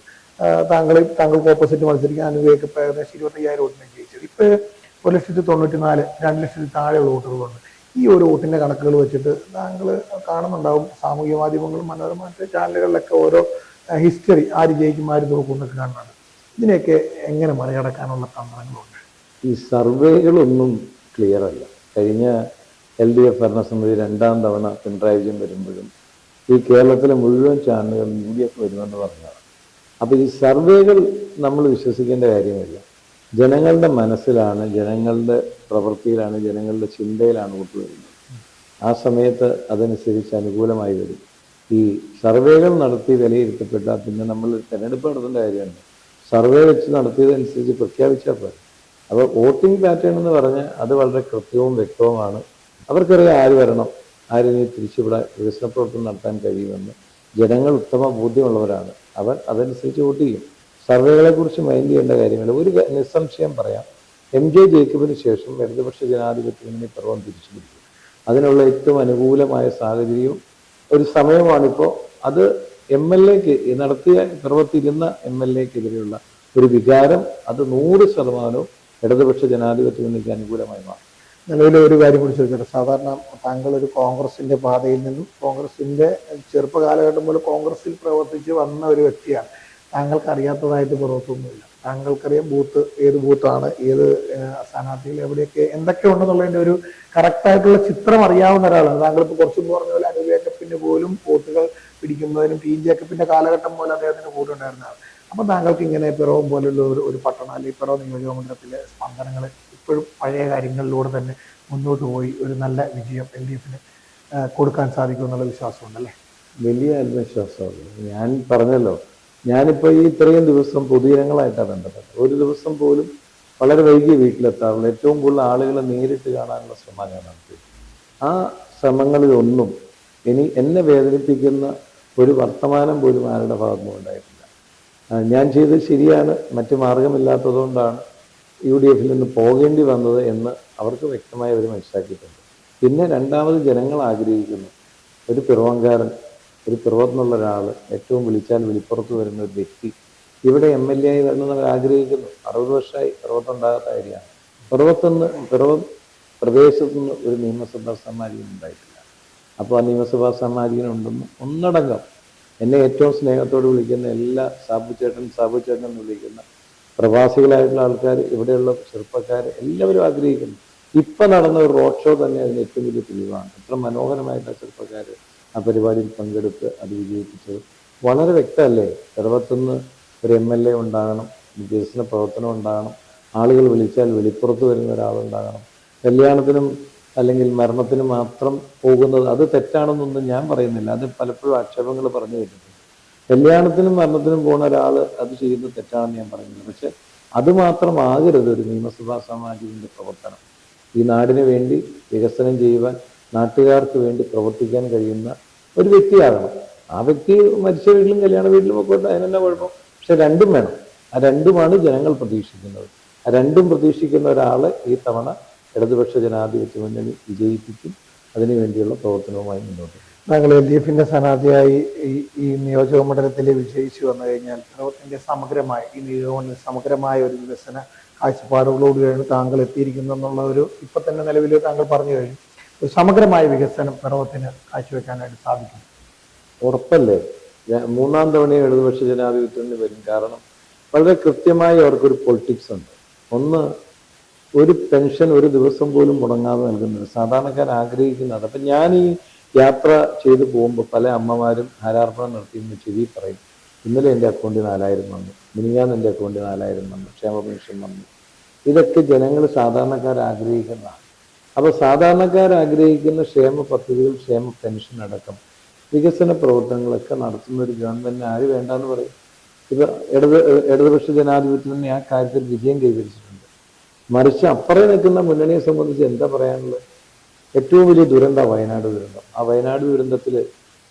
താങ്കൾക്ക് ഓപ്പോസിറ്റ് മത്സരിക്കാൻ അനുഭവിക്കപ്പോൾ ഏകദേശം 25,000 വോട്ടിനാണ് ജയിച്ചത്. ഇപ്പൊ 1,94,000, 2 ലക്ഷത്തിൽ താഴെയുള്ള വോട്ടുകളുണ്ട്. ഈ ഒരു വോട്ടിന്റെ കണക്കുകൾ വെച്ചിട്ട് താങ്കൾ കാണുന്നുണ്ടാവും സാമൂഹ്യ മാധ്യമങ്ങളും മനോരമ ചാനലുകളിലൊക്കെ ഓരോ ഹിസ്റ്ററി, ആര് ജയിക്കും ആര് തോക്കും എന്നൊക്കെ കാണുന്നുണ്ട്. ഇതിനെയൊക്കെ എങ്ങനെ മറികടക്കാനുള്ള തന്ത്രങ്ങളുണ്ട്? ഈ സർവേകളൊന്നും ക്ലിയർ അല്ല. കഴിഞ്ഞ LDF ഭരണസമിതി 2ാം തവണ പിണറായി വിജയൻ വരുമ്പോഴും ഈ കേരളത്തിലെ മുഴുവൻ ചാനലുകൾ UDF വരുമെന്ന് പറഞ്ഞതാണ്. അപ്പൊ ഈ സർവേകൾ നമ്മൾ വിശ്വസിക്കേണ്ട കാര്യമില്ല. ജനങ്ങളുടെ മനസ്സിലാണ്, ജനങ്ങളുടെ പ്രവൃത്തിയിലാണ്, ജനങ്ങളുടെ ചിന്തയിലാണ് വോട്ട് വരുന്നത്. ആ സമയത്ത് അതനുസരിച്ച് അനുകൂലമായി വരും. ഈ സർവേകൾ നടത്തി വിലയിരുത്തപ്പെട്ടാൽ പിന്നെ നമ്മൾ തിരഞ്ഞെടുപ്പ് നടത്തേണ്ട കാര്യമാണ്. സർവേ വെച്ച് നടത്തിയതനുസരിച്ച് പ്രഖ്യാപിച്ചാൽ പോരെ. അപ്പോൾ വോട്ടിംഗ് പാറ്റേൺ എന്ന് പറഞ്ഞാൽ അത് വളരെ കൃത്യവും വ്യക്തവുമാണ്. അവർക്കറിയാം ആര് വരണം, ആരിനി തിരിച്ചിവിടെ വികസന പ്രവർത്തനം നടത്താൻ കഴിയുമെന്ന്. ജനങ്ങൾ ഉത്തമ ബോധ്യമുള്ളവരാണ്. അവർ അതനുസരിച്ച് വോട്ട് ചെയ്യും. സർവേകളെ കുറിച്ച് മൈൻഡ് ചെയ്യേണ്ട കാര്യമില്ല. ഒരു നിസ്സംശയം പറയാം, MJ ജേക്കബിന് ശേഷം ഇടതുപക്ഷ ജനാധിപത്യ മുന്നണി പിറവം തിരിച്ചു പിടിക്കും. അതിനുള്ള ഏറ്റവും അനുകൂലമായ സാഹചര്യവും ഒരു സമയമാണിപ്പോൾ. അത് MLAക്ക് നടത്തിയ പിറവത്തിരുന്ന MLAക്കെതിരെയുള്ള ഒരു വികാരം അത് 100% ഇടതുപക്ഷ ജനാധിപത്യ മുന്നണിക്ക് അനുകൂലമായി മാറും. നിലവിലെ ഒരു കാര്യം കൂടി ചോദിക്കട്ടെ. സാധാരണ താങ്കൾ ഒരു കോൺഗ്രസിന്റെ പാതയിൽ നിന്നും കോൺഗ്രസിന്റെ ചെറുപ്പകാലഘട്ടം മുതൽ കോൺഗ്രസിൽ പ്രവർത്തിച്ച് വന്ന ഒരു വ്യക്തിയാണ്. താങ്കൾക്ക് അറിയാത്തതായിട്ട് പുറത്തൊന്നുമില്ല. താങ്കൾക്കറിയാം ബൂത്ത് ഏത് ബൂത്താണ്, ഏത് സ്ഥാനാർത്ഥികൾ എവിടെയൊക്കെ എന്തൊക്കെ ഉണ്ടെന്നുള്ളതിന്റെ ഒരു കറക്റ്റായിട്ടുള്ള ചിത്രം അറിയാവുന്ന ഒരാളാണ്. താങ്കളിപ്പോൾ കുറച്ചൊന്നും പറഞ്ഞ പോലെ അനിൽ ജേക്കബിന് പോലും വോട്ടുകൾ പിടിക്കുന്നതിനും ടി ജേക്കബിന്റെ കാലഘട്ടം പോലെ അദ്ദേഹത്തിന് കൂടെ ഉണ്ടായിരുന്നതാണ്. അപ്പൊ താങ്കൾക്ക് ഇങ്ങനെ പിറവം പോലുള്ള ഒരു പട്ടണം അല്ലെങ്കിൽ പിറവം നിയോജക മണ്ഡലത്തിലെ സ്പന്ദനങ്ങൾ ഇപ്പോഴും പഴയ കാര്യങ്ങളിലൂടെ തന്നെ മുന്നോട്ട് പോയി ഒരു നല്ല വിജയം LDFന് കൊടുക്കാൻ സാധിക്കും എന്നുള്ള വിശ്വാസമുണ്ടല്ലേ? വലിയ ആത്മവിശ്വാസമാണ്. ഞാൻ പറഞ്ഞല്ലോ, ഞാനിപ്പോൾ ഈ ഇത്രയും ദിവസം പൊതുജനങ്ങളായിട്ടാണ് ബന്ധപ്പെട്ടത്. ഒരു ദിവസം പോലും വളരെ വൈകി വീട്ടിലെത്താറുള്ളൂ. ഏറ്റവും കൂടുതൽ ആളുകളെ നേരിട്ട് കാണാനുള്ള ശ്രമം ഞാൻ നടത്തി. ആ ശ്രമങ്ങളിലൊന്നും എന്നെ വേദനിപ്പിക്കുന്ന ഒരു വർത്തമാനം പോലും ആരുടെ ഭാഗത്തുനിന്നും ഉണ്ടായിട്ടില്ല. ഞാൻ ചെയ്തത് ശരിയാണ്, മറ്റു മാർഗമില്ലാത്തതുകൊണ്ടാണ് UDFൽ നിന്ന് പോകേണ്ടി വന്നത് എന്ന് അവർക്ക് വ്യക്തമായി അവർ മനസ്സിലാക്കിയിട്ടുണ്ട്. പിന്നെ രണ്ടാമത് ജനങ്ങൾ ആഗ്രഹിക്കുന്നു ഒരു പിറവംകാരൻ, ഒരു പിറവത്ത് നിന്നുള്ള ഒരാൾ, ഏറ്റവും വിളിച്ചാൽ വിളിപ്പുറത്ത് വരുന്ന ഒരു വ്യക്തി ഇവിടെ MLA ആയി വരണമെന്ന് അവർ ആഗ്രഹിക്കുന്നു. 60 വർഷമായി പിറവത്തുണ്ടാകാത്ത കാര്യമാണ്. പിറവം പ്രദേശത്തുനിന്ന് ഒരു നിയമസഭാ സാമാജികൻ ഉണ്ടായിട്ടില്ല. അപ്പോൾ ആ നിയമസഭാ സാമാജികൻ ഉണ്ടെന്ന് ഒന്നടങ്കം എന്നെ ഏറ്റവും സ്നേഹത്തോട് വിളിക്കുന്ന എല്ലാ സാബു ചേട്ടൻ എന്ന് വിളിക്കുന്ന പ്രവാസികളായിട്ടുള്ള ആൾക്കാർ, ഇവിടെയുള്ള ചെറുപ്പക്കാർ എല്ലാവരും ആഗ്രഹിക്കുന്നു. ഇപ്പം നടന്ന ഒരു റോഡ് ഷോ തന്നെ അതിന് ഏറ്റവും വലിയ തെളിവാണ്. എത്ര മനോഹരമായിട്ട് ആ ചെറുപ്പക്കാർ ആ പരിപാടിയിൽ പങ്കെടുത്ത് അത് വിജയിപ്പിച്ചത്. വളരെ വ്യക്തമല്ലേ? പിറവത്തുനിന്ന് ഒരു MLA ഉണ്ടാകണം, വികസന പ്രവർത്തനം ഉണ്ടാകണം, ആളുകൾ വിളിച്ചാൽ വെളിപ്പുറത്ത് വരുന്ന ഒരാളുണ്ടാകണം. കല്യാണത്തിനും അല്ലെങ്കിൽ മരണത്തിനും മാത്രം പോകുന്നത് അത് തെറ്റാണെന്നൊന്നും ഞാൻ പറയുന്നില്ല. അത് പലപ്പോഴും ആക്ഷേപങ്ങൾ പറഞ്ഞു കേട്ടിട്ടുണ്ട്. കല്യാണത്തിനും മരണത്തിനും പോകുന്ന ഒരാൾ അത് ചെയ്യുന്നത് തെറ്റാണെന്ന് ഞാൻ പറയുന്നില്ല. പക്ഷെ അത് മാത്രമാകരുത് ഒരു നിയമസഭാ സാമാജികന്റെ പ്രവർത്തനം. ഈ നാടിന് വേണ്ടി വികസനം ചെയ്യുവാൻ, നാട്ടുകാർക്ക് വേണ്ടി പ്രവർത്തിക്കാൻ കഴിയുന്ന ഒരു വ്യക്തിയാകണം. ആ വ്യക്തി മരിച്ച വീട്ടിലും കല്യാണ വീട്ടിലും ഒക്കെ ഉണ്ട്, അതിനെന്നെ കുഴപ്പം. പക്ഷെ രണ്ടും വേണം. ആ രണ്ടുമാണ് ജനങ്ങൾ പ്രതീക്ഷിക്കുന്നത്. ആ രണ്ടും പ്രതീക്ഷിക്കുന്ന ഒരാളെ ഈ തവണ ഇടതുപക്ഷ ജനാധിപത്യ മുന്നണി വിജയിപ്പിക്കും. അതിനുവേണ്ടിയുള്ള പ്രവർത്തനവുമായി മുന്നോട്ട്. താങ്കൾ LDFന്റെ സ്ഥാനാർത്ഥിയായി ഈ നിയോജക മണ്ഡലത്തിൽ വിജയിച്ചു വന്നു കഴിഞ്ഞാൽ പിറവത്തിന്റെ സമഗ്രമായ ഈ നിയോജകമണ്ഡലത്തിൽ സമഗ്രമായ ഒരു വികസന കാഴ്ചപ്പാടുകളോടുകൂടിയാണ് താങ്കൾ എത്തിയിരിക്കുന്നത് എന്നുള്ള ഒരു ഇപ്പൊ തന്നെ നിലവിൽ താങ്കൾ പറഞ്ഞു കഴിഞ്ഞു. ഒരു സമഗ്രമായ വികസനം പിറവത്തിന് കാഴ്ചവെക്കാനായിട്ട് സാധിക്കും. ഉറപ്പല്ലേ? മൂന്നാം തവണയും ഇടതുപക്ഷ ജനാധിപത്യത്തിന് വരും. കാരണം വളരെ കൃത്യമായി അവർക്കൊരു പൊളിറ്റിക്സ് ഉണ്ട്. ഒന്ന്, ഒരു പെൻഷൻ ഒരു ദിവസം പോലും മുടങ്ങാതെ നൽകുന്നത് സാധാരണക്കാർ ആഗ്രഹിക്കുന്നത്. അപ്പം ഞാൻ ഈ യാത്ര ചെയ്തു പോകുമ്പോൾ പല അമ്മമാരും ഹാരാർപ്പണം നടത്തിയെന്ന് ചെവി പറയും. ഇന്നലെ എൻ്റെ അക്കൗണ്ടിൽ 4000 വന്നു, മിനിഞ്ഞാന്ന് എൻ്റെ അക്കൗണ്ടിൽ 4000 വന്നു, ക്ഷേമ പെൻഷൻ വന്നു. ഇതൊക്കെ ജനങ്ങൾ സാധാരണക്കാർ ആഗ്രഹിക്കുന്നതാണ്. അപ്പോൾ സാധാരണക്കാർ ആഗ്രഹിക്കുന്ന ക്ഷേമ പദ്ധതികൾ, ക്ഷേമ പെൻഷൻ അടക്കം വികസന പ്രവർത്തനങ്ങളൊക്കെ നടത്തുന്ന ഒരു ഗവൺമെന്റിന് ആര് വേണ്ടെന്ന് പറയും? ഇത് ഇടതുപക്ഷ ജനാധിപത്യത്തിന് ആ കാര്യത്തിൽ വിജയം കൈവരിച്ചിട്ടുണ്ട്. മറിച്ച് അപ്പുറം നിൽക്കുന്ന മുന്നണിയെ സംബന്ധിച്ച് എന്താ പറയാനുള്ളത്? ഏറ്റവും വലിയ ദുരന്തം വയനാട് ദുരന്തം. ആ വയനാട് ദുരന്തത്തിൽ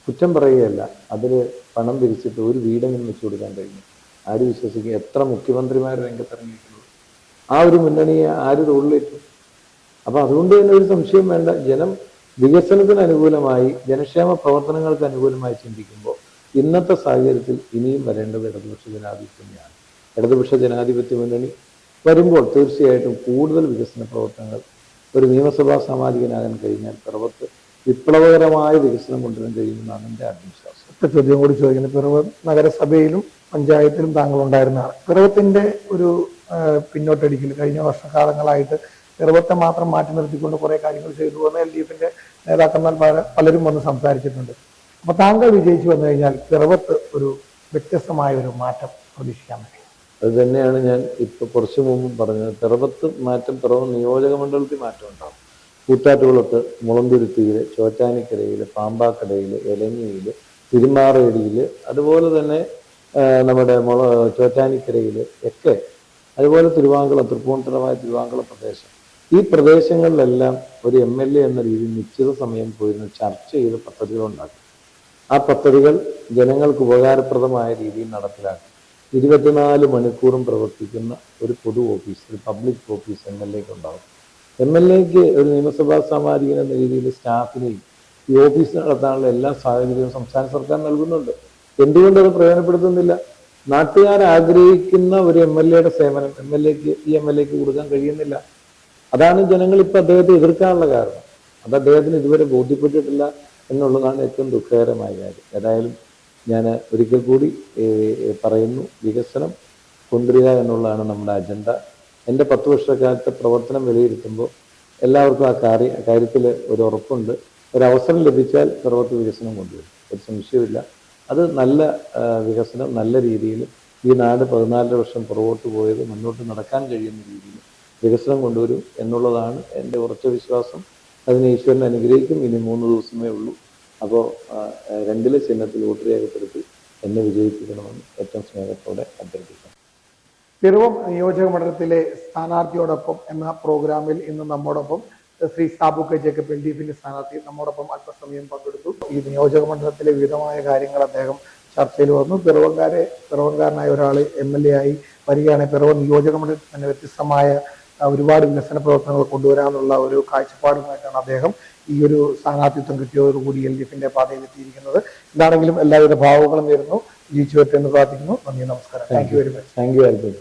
കുറ്റം പറയുകയല്ല, അതിൽ പണം പിരിച്ചിട്ട് ഒരു വീടെങ്കിലും വെച്ചു കൊടുക്കാൻ കഴിഞ്ഞു. ആര് വിശ്വസിക്കും? എത്ര മുഖ്യമന്ത്രിമാർ രംഗത്തിറങ്ങിയിട്ടുള്ളൂ? ആ ഒരു മുന്നണിയെ ആര് തോളിലേറ്റു? അപ്പൊ അതുകൊണ്ട് തന്നെ ഒരു സംശയം വേണ്ട. ജനം വികസനത്തിന് അനുകൂലമായി, ജനക്ഷേമ പ്രവർത്തനങ്ങൾക്ക് അനുകൂലമായി ചിന്തിക്കുമ്പോൾ ഇന്നത്തെ സാഹചര്യത്തിൽ ഇനിയും വരേണ്ടത് ഇടതുപക്ഷ ജനാധിപത്യമാണ്. ഇടതുപക്ഷ ജനാധിപത്യ മുന്നണി വരുമ്പോൾ തീർച്ചയായിട്ടും കൂടുതൽ വികസന പ്രവർത്തനങ്ങൾ ഒരു നിയമസഭാ സാമാജികനാകാൻ കഴിഞ്ഞാൽ പിറവത്ത് വിപ്ലവകരമായ വികസനം കൊണ്ടുവരാൻ കഴിയുമെന്നാണ് എൻ്റെ ആത്മവിശ്വാസം. ഒറ്റ ചോദ്യം കൂടി ചോദിക്കുന്നത്, പിറവം നഗരസഭയിലും പഞ്ചായത്തിലും താങ്കൾ ഉണ്ടായിരുന്നതാണ്. പിറവത്തിന്റെ ഒരു പിന്നോട്ടടിക്കൽ കഴിഞ്ഞ വർഷകാലങ്ങളായിട്ട് പിറവത്തെ മാത്രം മാറ്റി നിർത്തിക്കൊണ്ട് കുറെ കാര്യങ്ങൾ ചെയ്തു വന്ന LDFന്റെ നേതാക്കന്മാർ പലരും വന്ന് സംസാരിച്ചിട്ടുണ്ട്. അപ്പൊ താങ്കൾ വിജയിച്ചു വന്നു കഴിഞ്ഞാൽ പിറവത്ത് ഒരു വ്യത്യസ്തമായ ഒരു മാറ്റം പ്രതീക്ഷിക്കാൻ പറ്റും. അത് തന്നെയാണ് ഞാൻ ഇപ്പൊ കുറച്ചു മുമ്പും പറഞ്ഞത്. പിറവത്ത് മാറ്റം, പിറവം നിയോജക മണ്ഡലത്തിൽ മാറ്റം ഉണ്ടാകും. കൂത്താട്ടുകുളത്ത്, മുളന്തുരുത്തിയില്, ചോറ്റാനിക്കരയില്, പാമ്പാക്കടയില്, എലഞ്ഞിയില്, തിരുമാറേടിയില്, അതുപോലെ തന്നെ നമ്മുടെ ചോറ്റാനിക്കരയില് ഒക്കെ, അതുപോലെ തിരുവാങ്കുളം, തൃപ്പൂണിത്തുറമായ തിരുവാങ്കുളം പ്രദേശം, ഈ പ്രദേശങ്ങളിലെല്ലാം ഒരു MLA എന്ന രീതിയിൽ നിശ്ചിത സമയം പോയിരുന്ന് ചർച്ച ചെയ്ത് പദ്ധതികൾ ഉണ്ടാക്കും. ആ പദ്ധതികൾ ജനങ്ങൾക്ക് ഉപകാരപ്രദമായ രീതിയിൽ നടപ്പിലാക്കും. 24 മണിക്കൂറും പ്രവർത്തിക്കുന്ന ഒരു പൊതു ഓഫീസ്, ഒരു പബ്ലിക് ഓഫീസ് MLAക്ക് ഉണ്ടാകും. MLAക്ക് ഒരു നിയമസഭാ സാമാജികൻ എന്ന രീതിയിൽ സ്റ്റാഫിനെയും ഈ ഓഫീസ് നടത്താനുള്ള എല്ലാ സാഹചര്യവും സംസ്ഥാന സർക്കാർ നൽകുന്നുണ്ട്. എന്തുകൊണ്ടത് പ്രയോജനപ്പെടുത്തുന്നില്ല? നാട്ടുകാർ ആഗ്രഹിക്കുന്ന ഒരു MLAയുടെ സേവനം ഈ MLAക്ക് കൊടുക്കാൻ കഴിയുന്നില്ല. അതാണ് ജനങ്ങൾ ഇപ്പൊ അദ്ദേഹത്തെ എതിർക്കാനുള്ള കാരണം. അത് അദ്ദേഹത്തിന് ഇതുവരെ ബോധ്യപ്പെട്ടിട്ടില്ല എന്നുള്ളതാണ് ഏറ്റവും ദുഃഖകരമായ കാര്യം. ഏതായാലും ഞാൻ ഒരിക്കൽ കൂടി പറയുന്നു, വികസനം കൊണ്ടുവരിക എന്നുള്ളതാണ് നമ്മുടെ അജണ്ട. എൻ്റെ 10 വർഷക്കാലത്തെ പ്രവർത്തനം വിലയിരുത്തുമ്പോൾ എല്ലാവർക്കും ആ കാര്യത്തിൽ ഒരു ഉറപ്പുണ്ട്. ഒരവസരം ലഭിച്ചാൽ പിറവത്ത് വികസനം കൊണ്ടുവരും, ഒരു സംശയമില്ല. അത് നല്ല വികസനം, നല്ല രീതിയിൽ ഈ നാട് 14 വർഷം പുറകോട്ട് പോയത് മുന്നോട്ട് നടക്കാൻ കഴിയുന്ന രീതിയിൽ വികസനം കൊണ്ടുവരും എന്നുള്ളതാണ് എൻ്റെ ഉറച്ച വിശ്വാസം. അതിന് ഈശ്വരൻ അനുഗ്രഹിക്കും. ഇനി 3 ദിവസമേ ഉള്ളൂ. അപ്പോൾ 2 ചിഹ്നത്തിൽ വോട്ട് രേഖപ്പെടുത്തി എന്നെ വിജയിപ്പിക്കണമെന്ന് ഏറ്റവും സ്നേഹത്തോടെ അഭ്യർത്ഥിക്കുന്നു. പിറവം നിയോജക മണ്ഡലത്തിലെ സ്ഥാനാർത്ഥിയോടൊപ്പം എന്ന പ്രോഗ്രാമിൽ ഇന്ന് നമ്മോടൊപ്പം ശ്രീ സാബു കെ ജേക്കബ് LDFന്റെ സ്ഥാനാർത്ഥി നമ്മോടൊപ്പം അല്പസമയം പങ്കെടുത്തു. ഈ നിയോജക മണ്ഡലത്തിലെ വിവിധമായ കാര്യങ്ങൾ അദ്ദേഹം ചർച്ചയിൽ വന്നു. പിറവംകാരനായ ഒരാൾ MLA ആയി വരികയാണെങ്കിൽ പിറവം നിയോജക മണ്ഡലത്തിൽ തന്നെ വ്യത്യസ്തമായ ഒരുപാട് വികസന പ്രവർത്തനങ്ങൾ കൊണ്ടുവരാനുള്ള ഒരു കാഴ്ചപ്പാടുമായിട്ടാണ് അദ്ദേഹം ഈ ഒരു സ്ഥാനാർത്ഥിത്വം കിട്ടിയതോടുകൂടി LDFന്റെ പാതയിൽ എത്തിയിരിക്കുന്നത്. എന്താണെങ്കിലും എല്ലാവിധ ഭാവങ്ങളും നേരുന്നു. ജീവിച്ചു വരട്ടെ എന്ന് പ്രാർത്ഥിക്കുന്നു. നന്ദി, നമസ്കാരം. Thank you very much. Thank you.